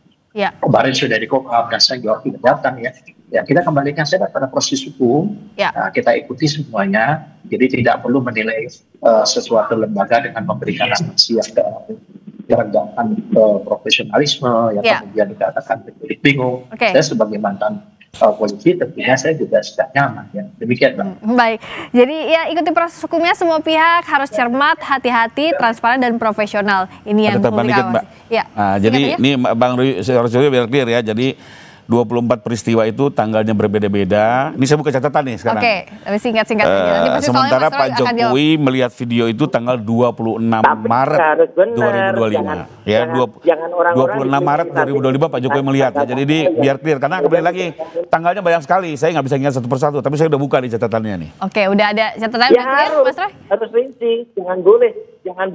Kemarin sudah dikokap dan saya juga tidak datang ya. Ya kita kembalikan saja pada proses hukum. Kita ikuti semuanya. Jadi tidak perlu menilai sesuatu lembaga dengan memberikan sanksi yang keragaman profesionalisme yang kemudian dikatakan penyidik bingung. Saya sebagai mantan polisi tentunya saya juga sudah nyaman ya. Demikian Bang. Baik, jadi ya ikuti proses hukumnya, semua pihak harus cermat, hati-hati, transparan dan profesional. Ini yang perlu diawasi. Ya. Nah, jadi ini Bang Suryo biar clear ya. Jadi 24 peristiwa itu tanggalnya berbeda-beda. Ini saya buka catatan nih sekarang. Oke, tapi singkat-singkat aja. Sementara Pak Jokowi melihat video itu tanggal 26 Maret 2025. Ya, 26 Maret 2025 Pak Jokowi melihat. Ya. Jadi ini biar clear karena kembali lagi tanggalnya banyak sekali. Saya nggak bisa ingat satu persatu, tapi saya udah buka di catatannya nih. Oke, udah ada catatan ya, clear, Mas Roy? Harus rinci, jangan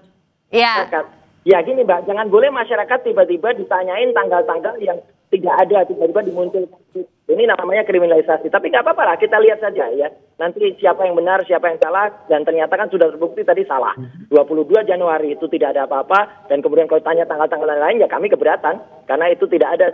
Ya gini Mbak, jangan boleh masyarakat tiba-tiba ditanyain tanggal-tanggal yang tidak ada, tiba-tiba dimunculkan. Ini namanya kriminalisasi. Tapi nggak apa-apa lah, kita lihat saja ya. Nanti siapa yang benar, siapa yang salah, dan ternyata kan sudah terbukti tadi salah. 22 Januari itu tidak ada apa-apa, dan kemudian kalau tanya tanggal-tanggal lain, ya kami keberatan. Karena itu tidak ada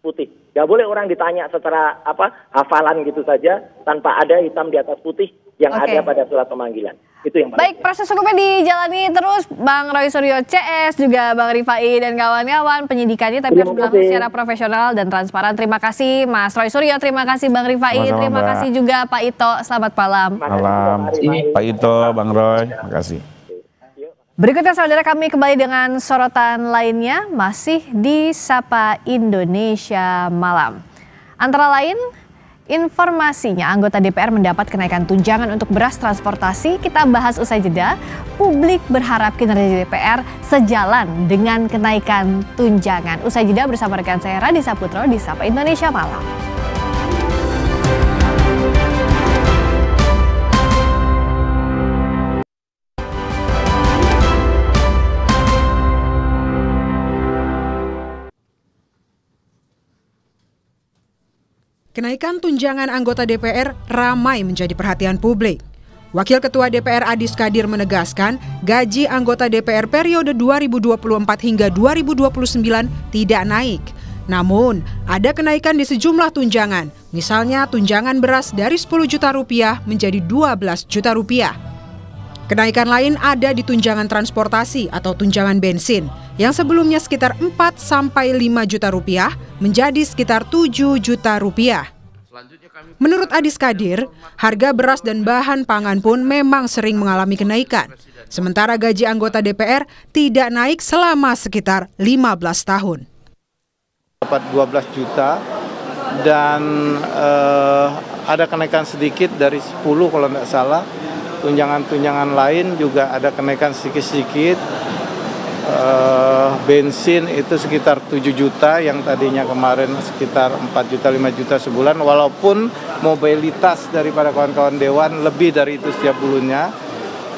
putih. Nggak boleh orang ditanya secara hafalan gitu saja, tanpa ada hitam di atas putih yang ada pada surat pemanggilan. Itu yang baik, proses hukumnya dijalani terus Bang Roy Suryo CS, juga Bang Rifai dan kawan-kawan penyidikannya, tapi harus berlangsung secara profesional dan transparan. Terima kasih Mas Roy Suryo, terima kasih Bang Rifai, terima kasih juga Pak Ito. Selamat malam. Malam, Pak Ito, Bang Roy, terima kasih. Berikutnya saudara, kami kembali dengan sorotan lainnya masih di Sapa Indonesia Malam. Antara lain, informasinya anggota DPR mendapat kenaikan tunjangan untuk beras transportasi. Kita bahas usai jeda. Publik berharap kinerja DPR sejalan dengan kenaikan tunjangan. Usai jeda bersama rekan saya Radi Saputro di Sapa Indonesia Malam. Kenaikan tunjangan anggota DPR ramai menjadi perhatian publik. Wakil Ketua DPR Adis Kadir menegaskan, gaji anggota DPR periode 2024 hingga 2029 tidak naik. Namun, ada kenaikan di sejumlah tunjangan. Misalnya tunjangan beras dari 10 juta rupiah menjadi 12 juta rupiah. Kenaikan lain ada di tunjangan transportasi atau tunjangan bensin yang sebelumnya sekitar 4 sampai 5 juta rupiah menjadi sekitar 7 juta rupiah. Menurut Adis Kadir, harga beras dan bahan pangan pun memang sering mengalami kenaikan. Sementara gaji anggota DPR tidak naik selama sekitar 15 tahun. Dapat 12 juta dan ada kenaikan sedikit dari 10 kalau tidak salah. Tunjangan-tunjangan lain juga ada kenaikan sedikit-sedikit. Bensin itu sekitar 7 juta yang tadinya kemarin sekitar 4 juta 5 juta sebulan, walaupun mobilitas daripada kawan-kawan dewan lebih dari itu setiap bulannya.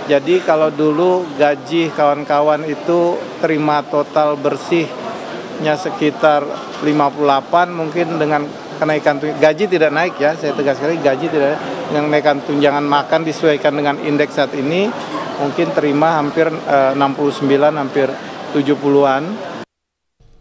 Jadi kalau dulu gaji kawan-kawan itu terima total bersihnya sekitar 58, mungkin dengan kenaikan gaji tidak naik ya, saya tegas sekali gaji tidak naik, dengan kenaikan tunjangan makan disesuaikan dengan indeks saat ini mungkin terima hampir 69, hampir 70-an.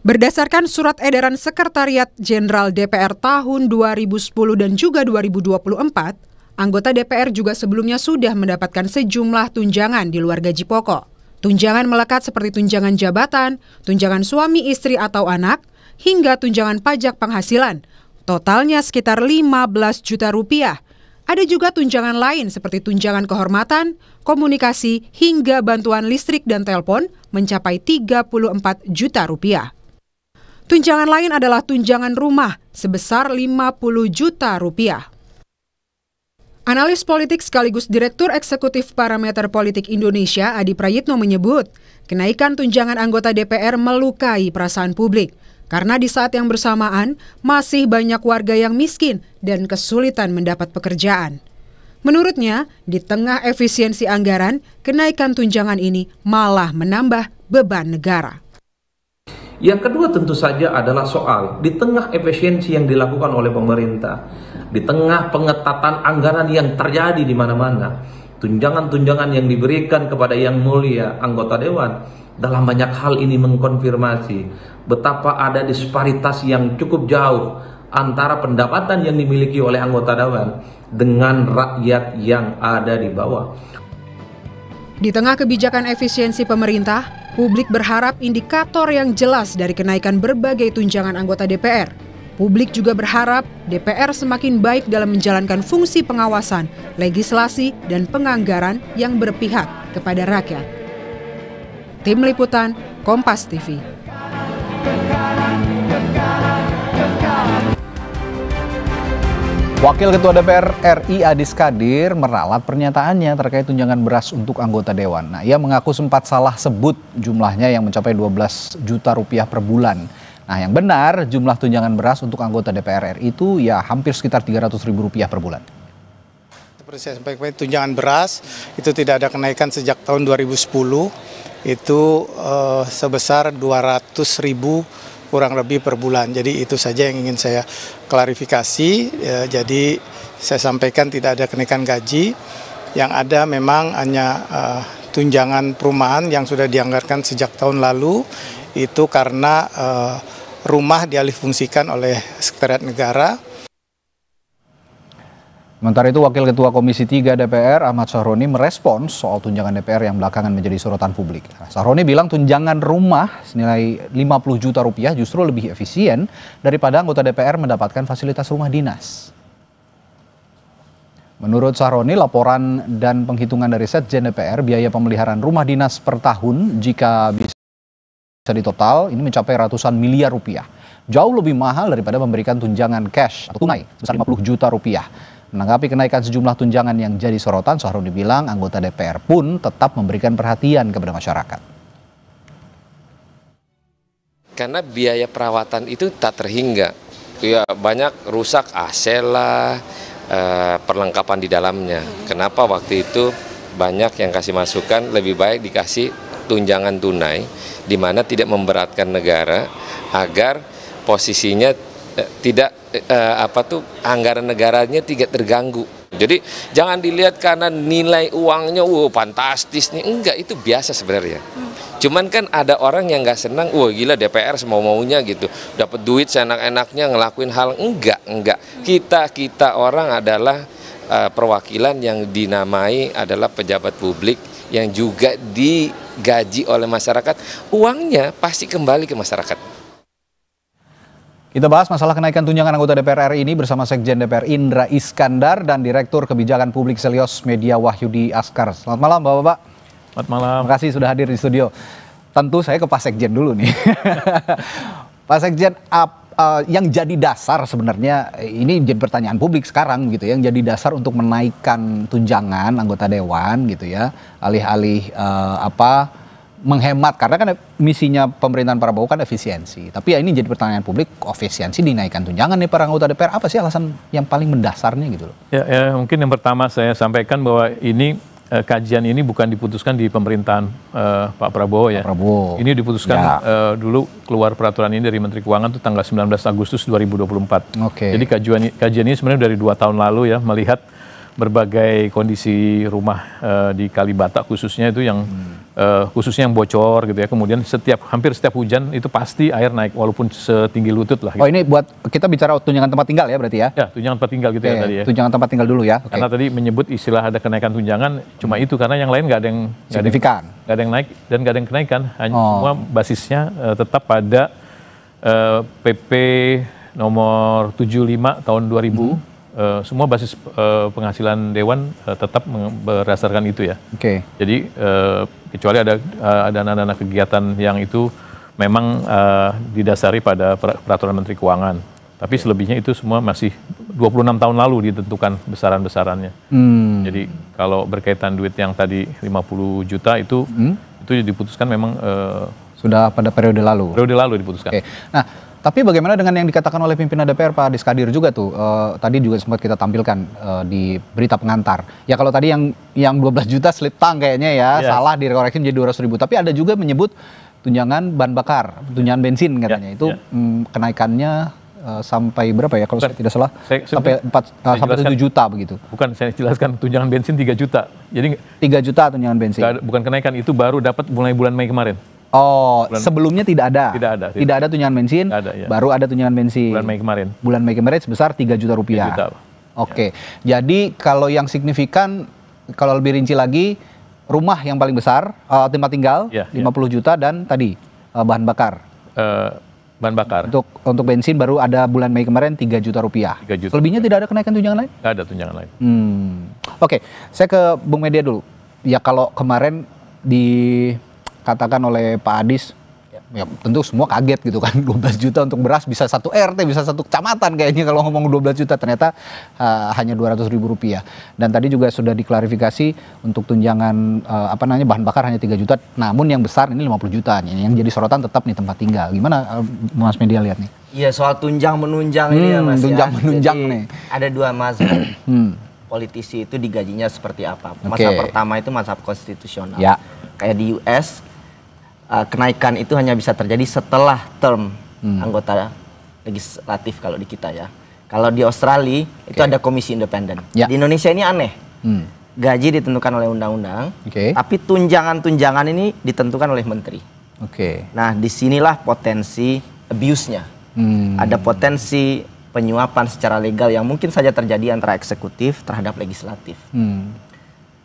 Berdasarkan surat edaran Sekretariat Jenderal DPR tahun 2010 dan juga 2024, anggota DPR juga sebelumnya sudah mendapatkan sejumlah tunjangan di luar gaji pokok. Tunjangan melekat seperti tunjangan jabatan, tunjangan suami istri atau anak, hingga tunjangan pajak penghasilan. Totalnya sekitar 15 juta rupiah. Ada juga tunjangan lain seperti tunjangan kehormatan, komunikasi, hingga bantuan listrik dan telepon mencapai 34 juta rupiah. Tunjangan lain adalah tunjangan rumah sebesar 50 juta rupiah. Analis politik sekaligus Direktur Eksekutif Parameter Politik Indonesia, Adi Prayitno menyebut, kenaikan tunjangan anggota DPR melukai perasaan publik. Karena di saat yang bersamaan, masih banyak warga yang miskin dan kesulitan mendapat pekerjaan. Menurutnya, di tengah efisiensi anggaran, kenaikan tunjangan ini malah menambah beban negara. Yang kedua tentu saja adalah soal di tengah efisiensi yang dilakukan oleh pemerintah, di tengah pengetatan anggaran yang terjadi di mana-mana, tunjangan-tunjangan yang diberikan kepada yang mulia anggota dewan, dalam banyak hal ini mengkonfirmasi betapa ada disparitas yang cukup jauh antara pendapatan yang dimiliki oleh anggota dewan dengan rakyat yang ada di bawah. Di tengah kebijakan efisiensi pemerintah, publik berharap indikator yang jelas dari kenaikan berbagai tunjangan anggota DPR. Publik juga berharap DPR semakin baik dalam menjalankan fungsi pengawasan, legislasi, dan penganggaran yang berpihak kepada rakyat. Tim Liputan, Kompas TV. Wakil Ketua DPR RI Adis Kadir meralat pernyataannya terkait tunjangan beras untuk anggota dewan. Nah, ia mengaku sempat salah sebut jumlahnya yang mencapai 12 juta rupiah per bulan. Nah, yang benar jumlah tunjangan beras untuk anggota DPR RI itu ya hampir sekitar 300 ribu rupiah per bulan. Seperti saya sampaikan, tunjangan beras itu tidak ada kenaikan sejak tahun 2010, itu sebesar 200 ribu kurang lebih per bulan. Jadi itu saja yang ingin saya klarifikasi. Jadi saya sampaikan tidak ada kenaikan gaji, yang ada memang hanya tunjangan perumahan yang sudah dianggarkan sejak tahun lalu, itu karena rumah dialihfungsikan oleh Sekretariat Negara. Sementara itu, Wakil Ketua Komisi 3 DPR Ahmad Sahroni merespons soal tunjangan DPR yang belakangan menjadi sorotan publik. Sahroni bilang tunjangan rumah senilai 50 juta rupiah justru lebih efisien daripada anggota DPR mendapatkan fasilitas rumah dinas. Menurut Sahroni, laporan dan penghitungan dari Setjen DPR, biaya pemeliharaan rumah dinas per tahun jika bisa ditotal ini mencapai ratusan miliar rupiah. Jauh lebih mahal daripada memberikan tunjangan cash atau tunai sebesar 50 juta rupiah. Menanggapi kenaikan sejumlah tunjangan yang jadi sorotan, Sahroni bilang anggota DPR pun tetap memberikan perhatian kepada masyarakat. Karena biaya perawatan itu tak terhingga. Ya, banyak rusak AC lah, perlengkapan di dalamnya. Kenapa waktu itu banyak yang kasih masukan lebih baik dikasih tunjangan tunai, di mana tidak memberatkan negara agar posisinya tidak anggaran negaranya tidak terganggu. Jadi jangan dilihat karena nilai uangnya, fantastis nih, enggak, itu biasa sebenarnya. Cuman kan ada orang yang nggak senang, wah gila DPR semau-maunya gitu, dapat duit seenak-enaknya ngelakuin hal, enggak. Kita orang adalah perwakilan yang dinamai adalah pejabat publik yang juga digaji oleh masyarakat, uangnya pasti kembali ke masyarakat. Kita bahas masalah kenaikan tunjangan anggota DPR RI ini bersama Sekjen DPR Indra Iskandar dan Direktur Kebijakan Publik Selios Media Wahyudi Askar. Selamat malam Bapak-Bapak. Selamat malam. Terima kasih sudah hadir di studio. Tentu saya ke Pak Sekjen dulu nih. Pak Sekjen, yang jadi dasar sebenarnya, ini jadi pertanyaan publik sekarang gitu ya, yang jadi dasar untuk menaikkan tunjangan anggota dewan gitu ya, alih-alih menghemat, karena kan misinya pemerintahan Prabowo kan efisiensi. Tapi ya ini jadi pertanyaan publik, efisiensi dinaikkan tunjangan nih para anggota DPR, apa sih alasan yang paling mendasarnya gitu loh? Ya, mungkin yang pertama saya sampaikan bahwa ini kajian ini bukan diputuskan di pemerintahan Pak Prabowo ya. Ini diputuskan dulu keluar peraturan ini dari Menteri Keuangan itu tanggal 19 Agustus 2024. Jadi kajian ini sebenarnya dari 2 tahun lalu ya, melihat berbagai kondisi rumah di Kalibata khususnya itu yang khususnya yang bocor gitu ya. Kemudian hampir setiap hujan itu pasti air naik walaupun setinggi lutut lah. Gitu. Oh, ini buat kita bicara tunjangan tempat tinggal ya berarti ya? Ya, tunjangan tempat tinggal gitu ya tadi ya. Tunjangan tempat tinggal dulu ya. Karena tadi menyebut istilah ada kenaikan tunjangan cuma itu, karena yang lain nggak ada yang signifikan, nggak ada yang naik dan nggak ada yang kenaikan. Hanya semua basisnya tetap pada PP nomor 75 tahun 2000. Semua basis penghasilan dewan tetap berdasarkan itu ya. Jadi kecuali ada dana-dana kegiatan yang itu memang didasari pada peraturan Menteri Keuangan. Tapi selebihnya itu semua masih 26 tahun lalu ditentukan besaran-besarannya. Jadi kalau berkaitan duit yang tadi 50 juta itu diputuskan memang sudah pada periode lalu. Periode lalu diputuskan. Nah, tapi bagaimana dengan yang dikatakan oleh pimpinan DPR Pak Adi Skadir juga tuh, tadi juga sempat kita tampilkan di berita pengantar. Ya kalau tadi yang 12 juta slip tang kayaknya ya, salah dikoreksi menjadi 200 ribu. Tapi ada juga menyebut tunjangan bahan bakar, tunjangan bensin katanya. Itu kenaikannya sampai berapa ya kalau saya tidak salah? Sampai 7 juta begitu. Bukan, saya jelaskan tunjangan bensin 3 juta. Jadi 3 juta tunjangan bensin. Bukan kenaikan, itu baru dapat mulai bulan Mei kemarin. Oh, sebelumnya tidak ada. Tidak ada tunjangan bensin. Baru ada tunjangan bensin. Bulan Mei kemarin sebesar 3 juta rupiah. 3 juta. Oke. Jadi kalau yang signifikan, kalau lebih rinci lagi, rumah yang paling besar, tempat tinggal 50 juta dan tadi bahan bakar. Bahan bakar. Untuk bensin baru ada bulan Mei kemarin 3 juta rupiah. 3 juta. Selebihnya tidak ada kenaikan tunjangan lain? Tidak ada tunjangan lain. Oke, saya ke Bung Media dulu. Ya kalau kemarin dikatakan oleh Pak Adis, ya tentu semua kaget gitu kan, 12 juta untuk beras bisa 1 RT, bisa 1 kecamatan kayaknya kalau ngomong 12 juta, ternyata hanya 200 ribu rupiah. Dan tadi juga sudah diklarifikasi untuk tunjangan bahan bakar hanya 3 juta, namun yang besar ini 50 juta. Yang jadi sorotan tetap nih tempat tinggal. Gimana Mas Media lihat nih? Iya, soal tunjang-menunjang ini ya Mas. Tunjang-menunjang nih. Ada 2 mazhab. Politisi itu digajinya seperti apa. Mazhab pertama itu mazhab konstitusional. Kayak di US, kenaikan itu hanya bisa terjadi setelah term anggota legislatif kalau di kita ya. Kalau di Australia itu ada komisi independen. Di Indonesia ini aneh. Gaji ditentukan oleh undang-undang, tapi tunjangan-tunjangan ini ditentukan oleh menteri. Nah, disinilah potensi abuse-nya. Ada potensi penyuapan secara legal yang mungkin saja terjadi antara eksekutif terhadap legislatif.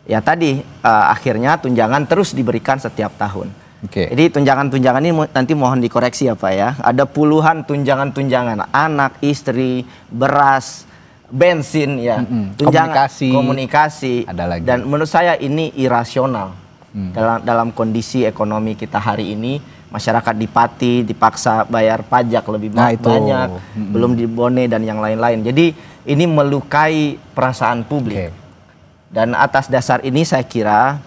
Ya tadi akhirnya tunjangan terus diberikan setiap tahun. Jadi tunjangan-tunjangan ini nanti mohon dikoreksi ya Pak ya. Ada puluhan tunjangan-tunjangan, anak, istri, beras, bensin ya, tunjangan komunikasi. Ada lagi. Dan menurut saya ini irasional dalam kondisi ekonomi kita hari ini. Masyarakat di Pati dipaksa bayar pajak lebih banyak, belum dibone dan yang lain-lain. Jadi ini melukai perasaan publik. Dan atas dasar ini saya kira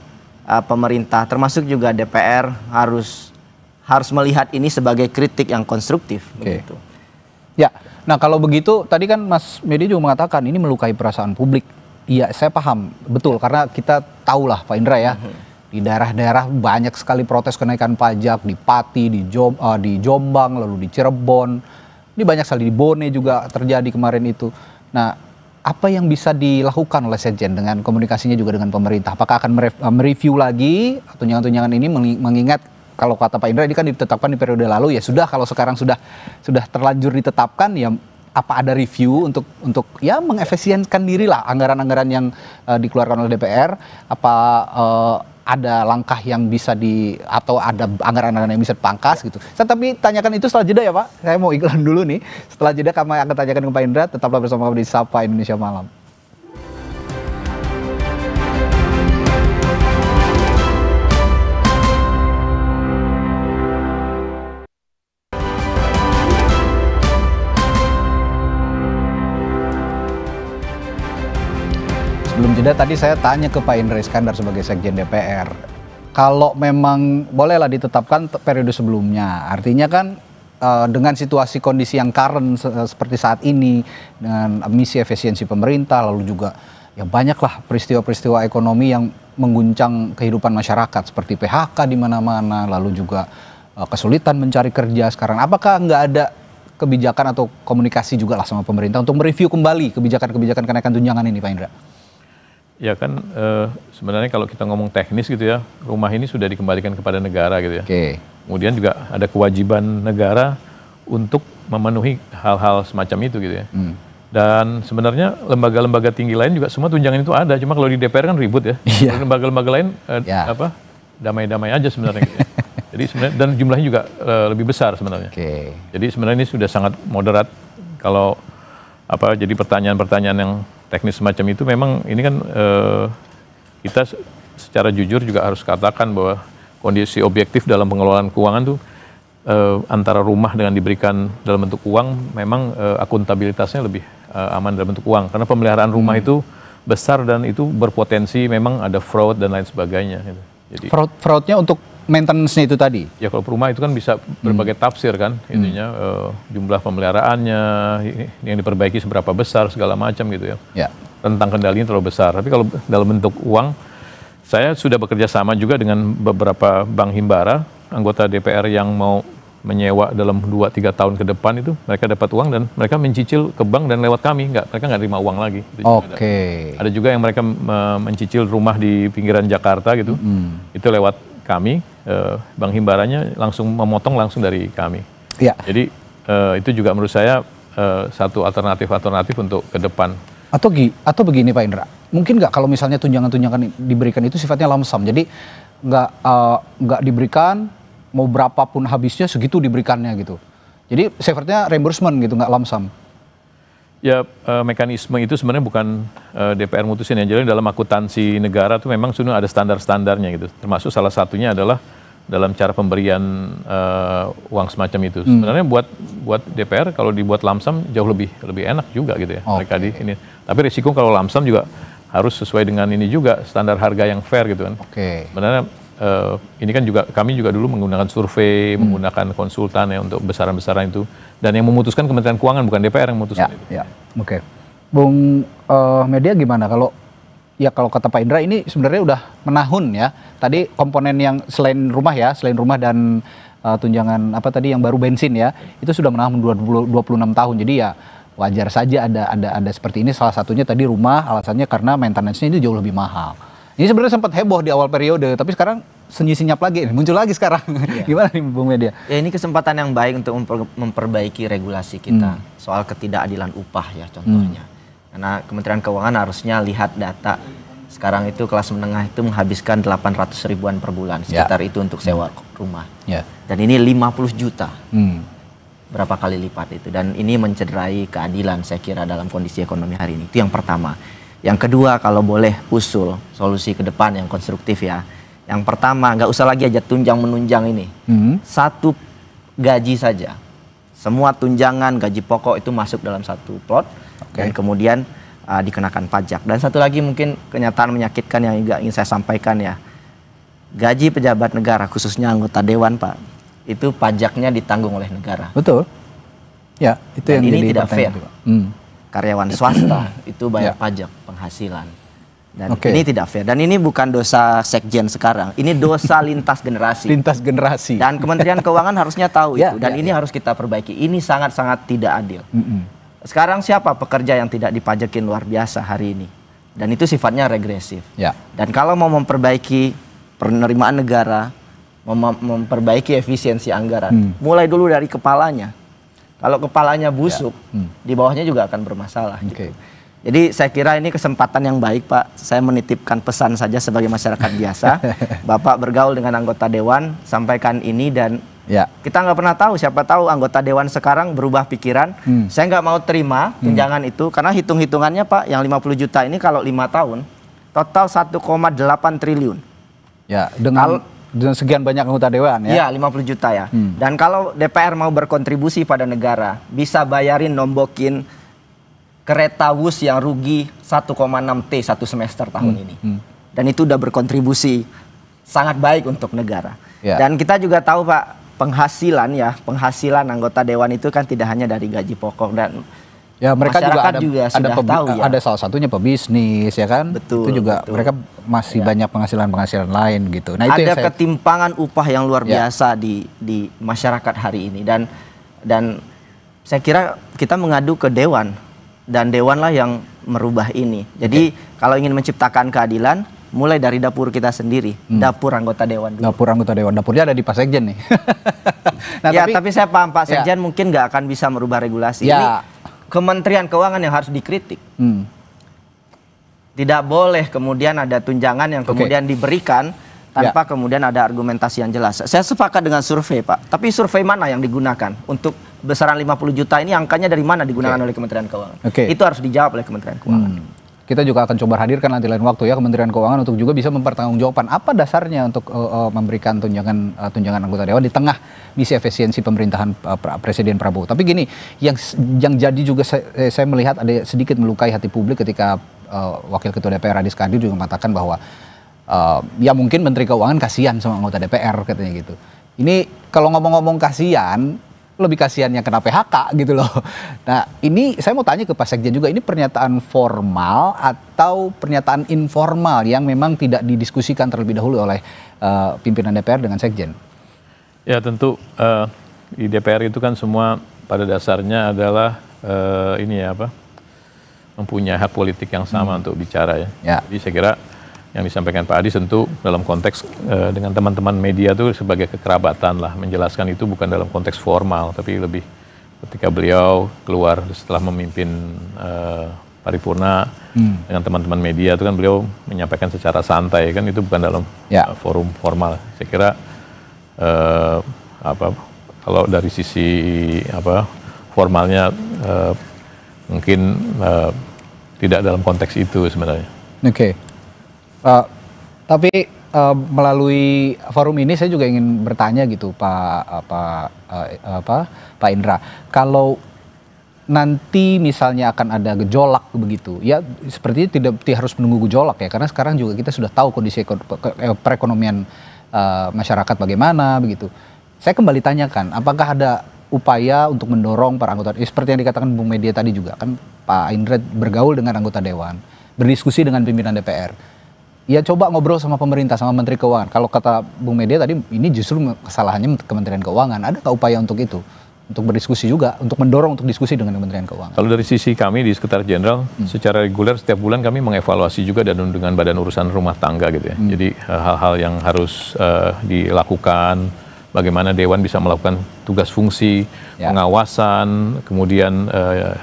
pemerintah termasuk juga DPR harus melihat ini sebagai kritik yang konstruktif. Begitu. Ya, nah kalau begitu tadi kan Mas Medi juga mengatakan ini melukai perasaan publik. Iya, saya paham betul karena kita tahulah Pak Indra ya. Di daerah-daerah banyak sekali protes kenaikan pajak, di Pati, di Jombang, lalu di Cirebon. Ini banyak sekali, di Bone juga terjadi kemarin itu. Nah, apa yang bisa dilakukan oleh Sekjen dengan komunikasinya juga dengan pemerintah? Apakah akan mereview lagi tunjangan-tunjangan ini, mengingat kalau kata Pak Indra ini kan ditetapkan di periode lalu, ya sudah, kalau sekarang sudah terlanjur ditetapkan, ya apa ada review untuk ya mengefisienkan diri lah anggaran-anggaran yang dikeluarkan oleh DPR, apa ada langkah yang bisa atau ada anggaran-anggaran yang bisa dipangkas gitu. Saya tapi tanyakan itu setelah jeda ya Pak. Saya mau iklan dulu nih. Setelah jeda kami akan tanyakan ke Pak Indra. Tetaplah bersama kami di Sapa Indonesia Malam. Sebelum jeda tadi saya tanya ke Pak Indra Iskandar sebagai Sekjen DPR, kalau memang bolehlah ditetapkan periode sebelumnya, artinya kan dengan situasi kondisi yang current seperti saat ini, dengan misi efisiensi pemerintah, lalu juga ya banyaklah peristiwa-peristiwa ekonomi yang mengguncang kehidupan masyarakat seperti PHK di mana-mana, lalu juga kesulitan mencari kerja sekarang. Apakah nggak ada kebijakan atau komunikasi juga lah sama pemerintah untuk mereview kembali kebijakan-kebijakan kenaikan tunjangan ini, Pak Indra? Ya kan sebenarnya kalau kita ngomong teknis gitu ya, rumah ini sudah dikembalikan kepada negara gitu ya. Kemudian juga ada kewajiban negara untuk memenuhi hal-hal semacam itu gitu ya. Dan sebenarnya lembaga-lembaga tinggi lain juga semua tunjangan itu ada, cuma kalau di DPR kan ribut ya. Lembaga-lembaga lain damai-damai aja sebenarnya gitu ya. Jadi sebenarnya dan jumlahnya juga lebih besar sebenarnya. Jadi sebenarnya ini sudah sangat moderat. Kalau jadi pertanyaan-pertanyaan yang teknis semacam itu memang ini kan kita secara jujur juga harus katakan bahwa kondisi objektif dalam pengelolaan keuangan tuh antara rumah dengan diberikan dalam bentuk uang memang akuntabilitasnya lebih aman dalam bentuk uang, karena pemeliharaan rumah itu besar dan itu berpotensi memang ada fraud dan lain sebagainya gitu. Jadi fraudnya untuk maintenance-nya itu tadi? Ya kalau rumah itu kan bisa berbagai tafsir kan, intinya jumlah pemeliharaannya, yang diperbaiki seberapa besar, segala macam gitu ya. Rentang kendalinya terlalu besar. Tapi kalau dalam bentuk uang, saya sudah bekerja sama juga dengan beberapa bank himbara, anggota DPR yang mau menyewa dalam 2-3 tahun ke depan itu, mereka dapat uang dan mereka mencicil ke bank dan lewat kami, mereka nggak terima uang lagi. Ada juga yang mereka mencicil rumah di pinggiran Jakarta gitu, itu lewat kami, bank himbaranya langsung memotong langsung dari kami. Jadi itu juga menurut saya satu alternatif untuk ke depan. Atau begini Pak Indra, mungkin nggak kalau misalnya tunjangan-tunjangan diberikan itu sifatnya lamsam, jadi nggak diberikan mau berapapun habisnya segitu diberikannya gitu. Jadi sifatnya reimbursement gitu, nggak lamsam. Ya mekanisme itu sebenarnya bukan DPR mutusin ya. Jadi dalam akuntansi negara tuh memang sudah ada standar-standarnya gitu. Termasuk salah satunya adalah dalam cara pemberian uang semacam itu. Sebenarnya buat DPR kalau dibuat lamsam jauh lebih enak juga gitu ya. Mereka di ini. Tapi risiko kalau lamsam juga harus sesuai dengan ini juga standar harga yang fair gitu kan. Sebenarnya ini kan juga kami juga dulu menggunakan survei, menggunakan konsultan ya untuk besaran-besaran itu, dan yang memutuskan Kementerian Keuangan bukan DPR yang memutuskan itu. Bung Media gimana kalau kata Pak Indra ini sebenarnya udah menahun ya. Tadi komponen yang selain rumah dan tunjangan apa tadi yang baru bensin ya, itu sudah menahun 26 tahun. Jadi ya wajar saja ada seperti ini. Salah satunya tadi rumah, alasannya karena maintenance-nya itu jauh lebih mahal. Ini sebenarnya sempat heboh di awal periode, tapi sekarang senyap lagi, muncul lagi sekarang. Gimana nih Bung Media? Ya ini kesempatan yang baik untuk memperbaiki regulasi kita soal ketidakadilan upah ya contohnya. Karena Kementerian Keuangan harusnya lihat data. Sekarang itu kelas menengah itu menghabiskan 800 ribuan per bulan, sekitar itu untuk sewa rumah. Dan ini 50 juta. Berapa kali lipat itu. Dan ini mencederai keadilan saya kira dalam kondisi ekonomi hari ini. Itu yang pertama. Yang kedua, kalau boleh usul solusi ke depan yang konstruktif ya. Yang pertama, nggak usah lagi aja tunjang menunjang ini. Satu gaji saja. Semua tunjangan gaji pokok itu masuk dalam satu plot dan kemudian dikenakan pajak. Dan satu lagi mungkin kenyataan menyakitkan yang juga ingin saya sampaikan ya. Gaji pejabat negara khususnya anggota dewan Pak, itu pajaknya ditanggung oleh negara. Betul. Ya, itu dan yang ini tidak fair. Karyawan swasta itu bayar pajak penghasilan. Dan ini tidak fair. Dan ini bukan dosa Sekjen sekarang. Ini dosa lintas generasi. Lintas generasi. Dan Kementerian Keuangan harusnya tahu itu. Dan ini harus kita perbaiki. Ini sangat-sangat tidak adil. Sekarang siapa pekerja yang tidak dipajakin luar biasa hari ini? Dan itu sifatnya regresif. Ya. Dan kalau mau memperbaiki penerimaan negara, memperbaiki efisiensi anggaran, mulai dulu dari kepalanya. Kalau kepalanya busuk, di bawahnya juga akan bermasalah. Gitu. Jadi saya kira ini kesempatan yang baik, Pak. Saya menitipkan pesan saja sebagai masyarakat biasa. Bapak bergaul dengan anggota dewan, sampaikan ini dan kita nggak pernah tahu, siapa tahu anggota dewan sekarang berubah pikiran. Saya nggak mau terima tunjangan itu karena hitung-hitungannya, Pak, yang 50 juta ini kalau 5 tahun total 1,8 triliun. Ya, dengan sekian banyak anggota dewan ya. Iya, 50 juta ya. Dan kalau DPR mau berkontribusi pada negara, bisa bayarin nombokin kereta wus yang rugi 1,6 T satu semester tahun ini. Dan itu udah berkontribusi sangat baik untuk negara. Dan kita juga tahu, Pak, penghasilan anggota dewan itu kan tidak hanya dari gaji pokok dan ya mereka juga ada ada salah satunya pebisnis ya kan. Betul, itu juga mereka masih banyak penghasilan lain gitu. Nah, itu ada ketimpangan upah yang luar biasa di masyarakat hari ini dan saya kira kita mengadu ke dewan dan dewanlah yang merubah ini. Jadi kalau ingin menciptakan keadilan, mulai dari dapur kita sendiri, dapur anggota dewan dulu. Dapur anggota dewan, dapurnya ada di Pak Sekjen nih. Nah, tapi saya paham Pak Sekjen mungkin nggak akan bisa merubah regulasi. Ini Kementerian Keuangan yang harus dikritik. Tidak boleh kemudian ada tunjangan yang kemudian diberikan tanpa kemudian ada argumentasi yang jelas. Saya sepakat dengan survei, Pak. Tapi survei mana yang digunakan untuk besaran 50 juta ini, angkanya dari mana digunakan oleh Kementerian Keuangan? Itu harus dijawab oleh Kementerian Keuangan. Kita juga akan coba hadirkan nanti lain waktu ya Kementerian Keuangan untuk juga bisa mempertanggungjawabkan apa dasarnya untuk memberikan tunjangan anggota dewan di tengah misi efisiensi pemerintahan Presiden Prabowo. Tapi gini, yang jadi juga saya melihat ada sedikit melukai hati publik ketika Wakil Ketua DPR Adis Kadir juga mengatakan bahwa ya mungkin Menteri Keuangan kasihan sama anggota DPR katanya gitu. Ini kalau ngomong-ngomong kasihan, lebih kasihannya kena PHK gitu loh. Nah, ini saya mau tanya ke Pak Sekjen juga, ini pernyataan formal atau pernyataan informal yang memang tidak didiskusikan terlebih dahulu oleh pimpinan DPR dengan Sekjen? Ya tentu di DPR itu kan semua pada dasarnya adalah mempunyai hak politik yang sama untuk bicara ya. Jadi saya kira yang disampaikan Pak Adis tentu dalam konteks dengan teman-teman media itu sebagai kekerabatan lah, menjelaskan itu bukan dalam konteks formal tapi lebih ketika beliau keluar setelah memimpin paripurna dengan teman-teman media itu kan beliau menyampaikan secara santai kan, itu bukan dalam forum formal. Saya kira kalau dari sisi formalnya mungkin tidak dalam konteks itu sebenarnya. Tapi melalui forum ini saya juga ingin bertanya gitu Pak Indra, kalau nanti misalnya akan ada gejolak begitu ya, sepertinya tidak harus menunggu gejolak ya, karena sekarang juga kita sudah tahu kondisi perekonomian masyarakat bagaimana begitu. Saya kembali tanyakan, apakah ada upaya untuk mendorong para anggota, seperti yang dikatakan Bung Media tadi juga kan, Pak Indra bergaul dengan anggota dewan, berdiskusi dengan pimpinan DPR. Ya coba ngobrol sama pemerintah, sama Menteri Keuangan. Kalau kata Bung Media tadi, ini justru kesalahannya Kementerian Keuangan. Adakah upaya untuk itu? Untuk berdiskusi juga, untuk mendorong untuk diskusi dengan Kementerian Keuangan? Kalau dari sisi kami di Sekretariat Jenderal, secara reguler setiap bulan kami mengevaluasi juga dan dengan Badan Urusan Rumah Tangga gitu ya. Jadi hal-hal yang harus dilakukan, bagaimana Dewan bisa melakukan tugas fungsi, pengawasan, kemudian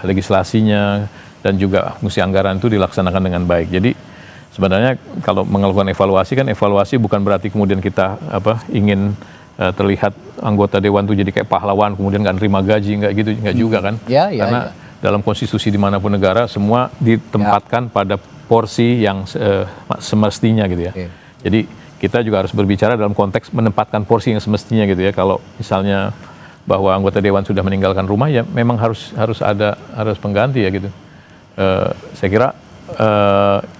legislasinya, dan juga fungsi anggaran itu dilaksanakan dengan baik. Jadi sebenarnya kalau melakukan evaluasi kan, evaluasi bukan berarti kemudian kita ingin terlihat anggota dewan itu jadi kayak pahlawan kemudian nggak nerima gaji, nggak gitu, nggak juga kan? Karena dalam konstitusi dimanapun negara semua ditempatkan pada porsi yang semestinya gitu ya. Jadi kita juga harus berbicara dalam konteks menempatkan porsi yang semestinya gitu ya. Kalau misalnya bahwa anggota dewan sudah meninggalkan rumah ya memang harus pengganti ya gitu. Saya kira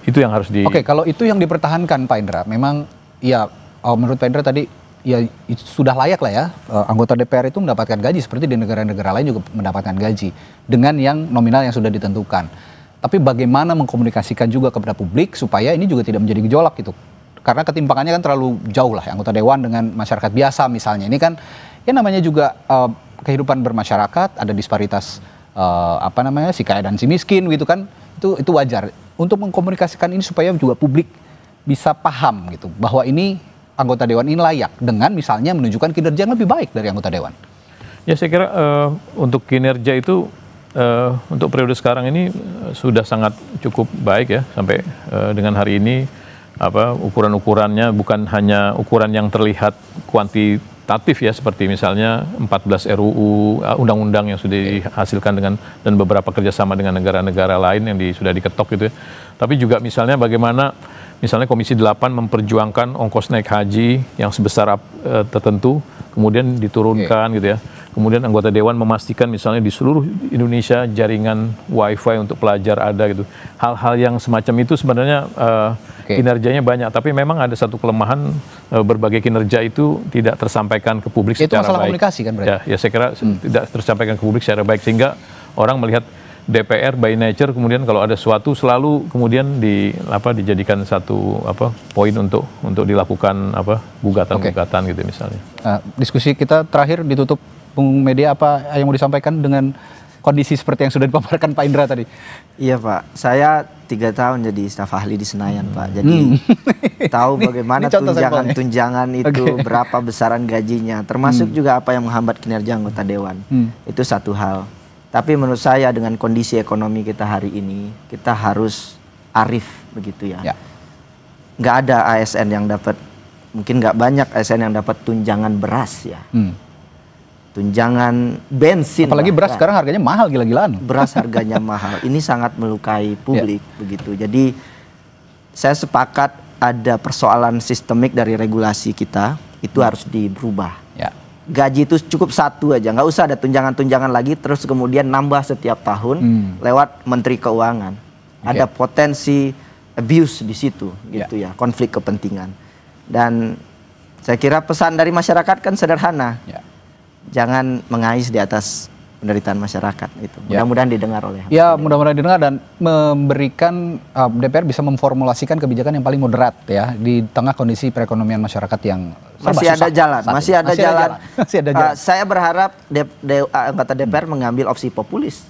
itu yang harus kalau itu yang dipertahankan Pak Indra, memang ya menurut Pak Indra tadi ya sudah layak lah ya anggota DPR itu mendapatkan gaji seperti di negara-negara lain juga mendapatkan gaji dengan yang nominal yang sudah ditentukan. Tapi bagaimana mengkomunikasikan juga kepada publik supaya ini juga tidak menjadi gejolak gitu. Karena ketimpangannya kan terlalu jauh lah anggota dewan dengan masyarakat biasa misalnya. Ini kan ya namanya juga kehidupan bermasyarakat, ada disparitas si kaya dan si miskin gitu kan, itu wajar. Untuk mengkomunikasikan ini supaya juga publik bisa paham gitu bahwa ini anggota dewan ini layak dengan misalnya menunjukkan kinerja yang lebih baik dari anggota dewan. Ya saya kira untuk kinerja itu untuk periode sekarang ini sudah sangat cukup baik ya, sampai dengan hari ini ukuran-ukurannya bukan hanya ukuran yang terlihat kuantitatif ya, seperti misalnya 14 RUU undang-undang yang sudah dihasilkan dan beberapa kerjasama dengan negara-negara lain yang sudah diketok gitu ya, tapi juga misalnya bagaimana misalnya Komisi 8 memperjuangkan ongkos naik haji yang sebesar tertentu kemudian diturunkan gitu ya. Kemudian anggota dewan memastikan misalnya di seluruh Indonesia jaringan wifi untuk pelajar ada gitu. Hal-hal yang semacam itu sebenarnya kinerjanya banyak, tapi memang ada satu kelemahan, berbagai kinerja itu tidak tersampaikan ke publik secara baik. Itu masalah komunikasi kan berarti? Ya saya kira tidak tersampaikan ke publik secara baik, sehingga orang melihat DPR by nature kemudian kalau ada sesuatu selalu kemudian dijadikan satu poin untuk dilakukan gugatan-gugatan gitu misalnya. Diskusi kita terakhir ditutup, Bung Media, apa yang mau disampaikan dengan kondisi seperti yang sudah dipaparkan Pak Indra tadi? Iya Pak, saya 3 tahun jadi staf ahli di Senayan Pak, jadi tahu bagaimana tunjangan itu, berapa besaran gajinya, termasuk juga apa yang menghambat kinerja anggota dewan. Itu satu hal. Tapi menurut saya dengan kondisi ekonomi kita hari ini, kita harus arif begitu ya. Nggak ada ASN yang dapat, mungkin nggak banyak ASN yang dapat tunjangan beras ya. Tunjangan bensin. Apalagi beras sekarang harganya mahal gila-gilaan. Beras harganya mahal. Ini sangat melukai publik begitu. Jadi saya sepakat ada persoalan sistemik dari regulasi kita, itu harus dirubah. Gaji itu cukup satu aja, nggak usah ada tunjangan-tunjangan lagi terus kemudian nambah setiap tahun lewat Menteri Keuangan. Ada potensi abuse di situ gitu ya, konflik kepentingan. Dan saya kira pesan dari masyarakat kan sederhana. Jangan mengais di atas penderitaan masyarakat itu. Mudah-mudahan didengar oleh mudah-mudahan didengar dan memberikan DPR bisa memformulasikan kebijakan yang paling moderat ya di tengah kondisi perekonomian masyarakat yang masih ada jalan. Saya berharap anggota DPR mengambil opsi populis.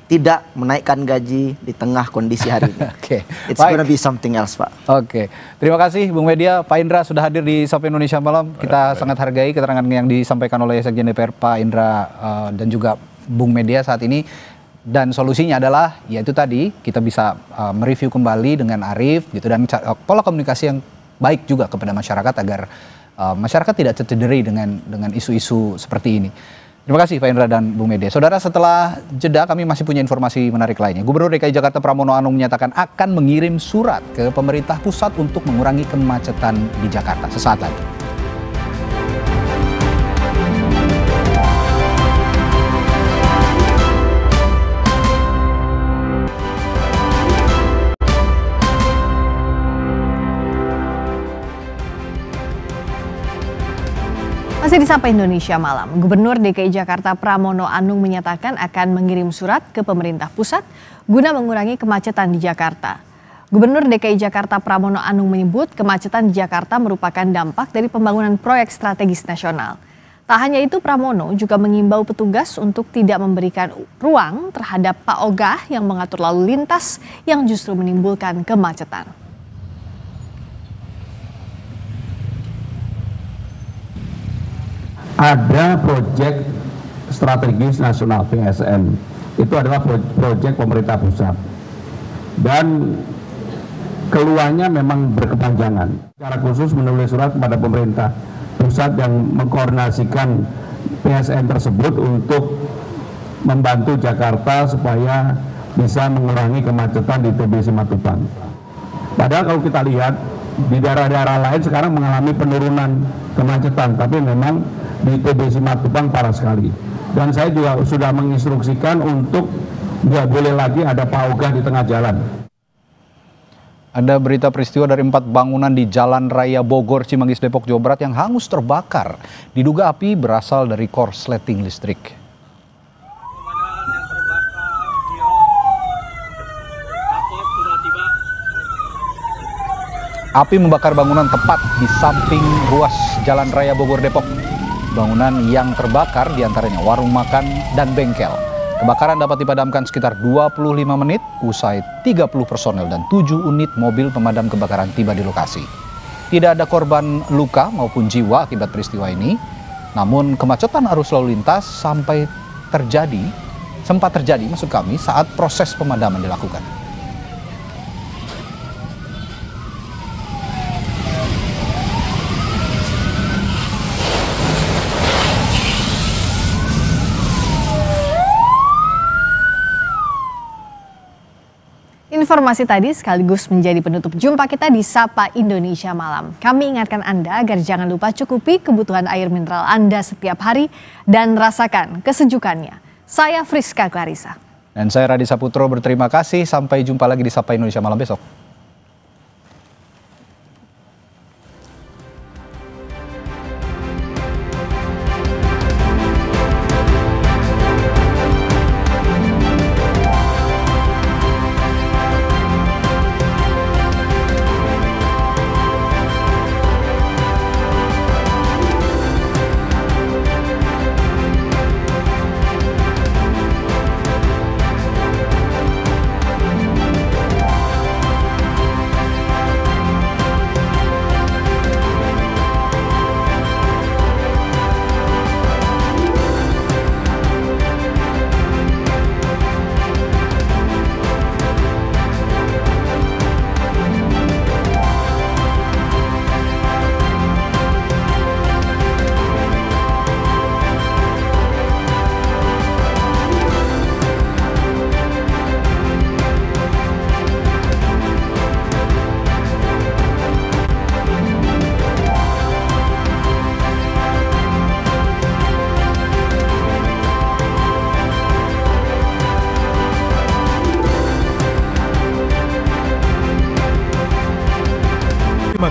Tidak menaikkan gaji di tengah kondisi hari ini. It's gonna be something else, Pak. Terima kasih Bung Media, Pak Indra sudah hadir di Sapa Indonesia Malam. Kita sangat hargai keterangan yang disampaikan oleh Sekjen DPR Pak Indra dan juga Bung Media saat ini. Dan solusinya adalah yaitu tadi kita bisa mereview kembali dengan arif gitu dan pola komunikasi yang baik juga kepada masyarakat agar masyarakat tidak tercederai dengan isu-isu seperti ini. Terima kasih Pak Indra dan Bung Media. Saudara, setelah jeda kami masih punya informasi menarik lainnya. Gubernur DKI Jakarta Pramono Anung menyatakan akan mengirim surat ke pemerintah pusat untuk mengurangi kemacetan di Jakarta. Sesaat lagi. Masih di Sapa Indonesia Malam, Gubernur DKI Jakarta Pramono Anung menyatakan akan mengirim surat ke pemerintah pusat guna mengurangi kemacetan di Jakarta. Gubernur DKI Jakarta Pramono Anung menyebut kemacetan di Jakarta merupakan dampak dari pembangunan proyek strategis nasional. Tak hanya itu, Pramono juga mengimbau petugas untuk tidak memberikan ruang terhadap Pak Ogah yang mengatur lalu lintas yang justru menimbulkan kemacetan. Ada proyek strategis nasional PSN, itu adalah proyek pemerintah pusat dan keluarnya memang berkepanjangan. Secara khusus menulis surat kepada pemerintah pusat yang mengkoordinasikan PSN tersebut untuk membantu Jakarta supaya bisa mengurangi kemacetan di TBC Matupang. Padahal kalau kita lihat di daerah-daerah lain sekarang mengalami penurunan kemacetan, tapi memang di TBC Matupang parah sekali. Dan saya juga sudah menginstruksikan untuk nggak boleh lagi ada Pak Ogah di tengah jalan. Ada berita peristiwa dari 4 bangunan di Jalan Raya Bogor, Cimanggis, Depok, Jawa Barat yang hangus terbakar. Diduga api berasal dari korsleting listrik. Api membakar bangunan tepat di samping ruas Jalan Raya Bogor, Depok. Bangunan yang terbakar diantaranya warung makan dan bengkel. Kebakaran dapat dipadamkan sekitar 25 menit usai 30 personel dan 7 unit mobil pemadam kebakaran tiba di lokasi. Tidak ada korban luka maupun jiwa akibat peristiwa ini, namun kemacetan arus lalu lintas sempat terjadi saat proses pemadaman dilakukan. Informasi tadi sekaligus menjadi penutup jumpa kita di Sapa Indonesia Malam. Kami ingatkan Anda agar jangan lupa cukupi kebutuhan air mineral Anda setiap hari dan rasakan kesejukannya. Saya Friska Clarissa. Dan saya Radi Saputro berterima kasih. Sampai jumpa lagi di Sapa Indonesia Malam besok.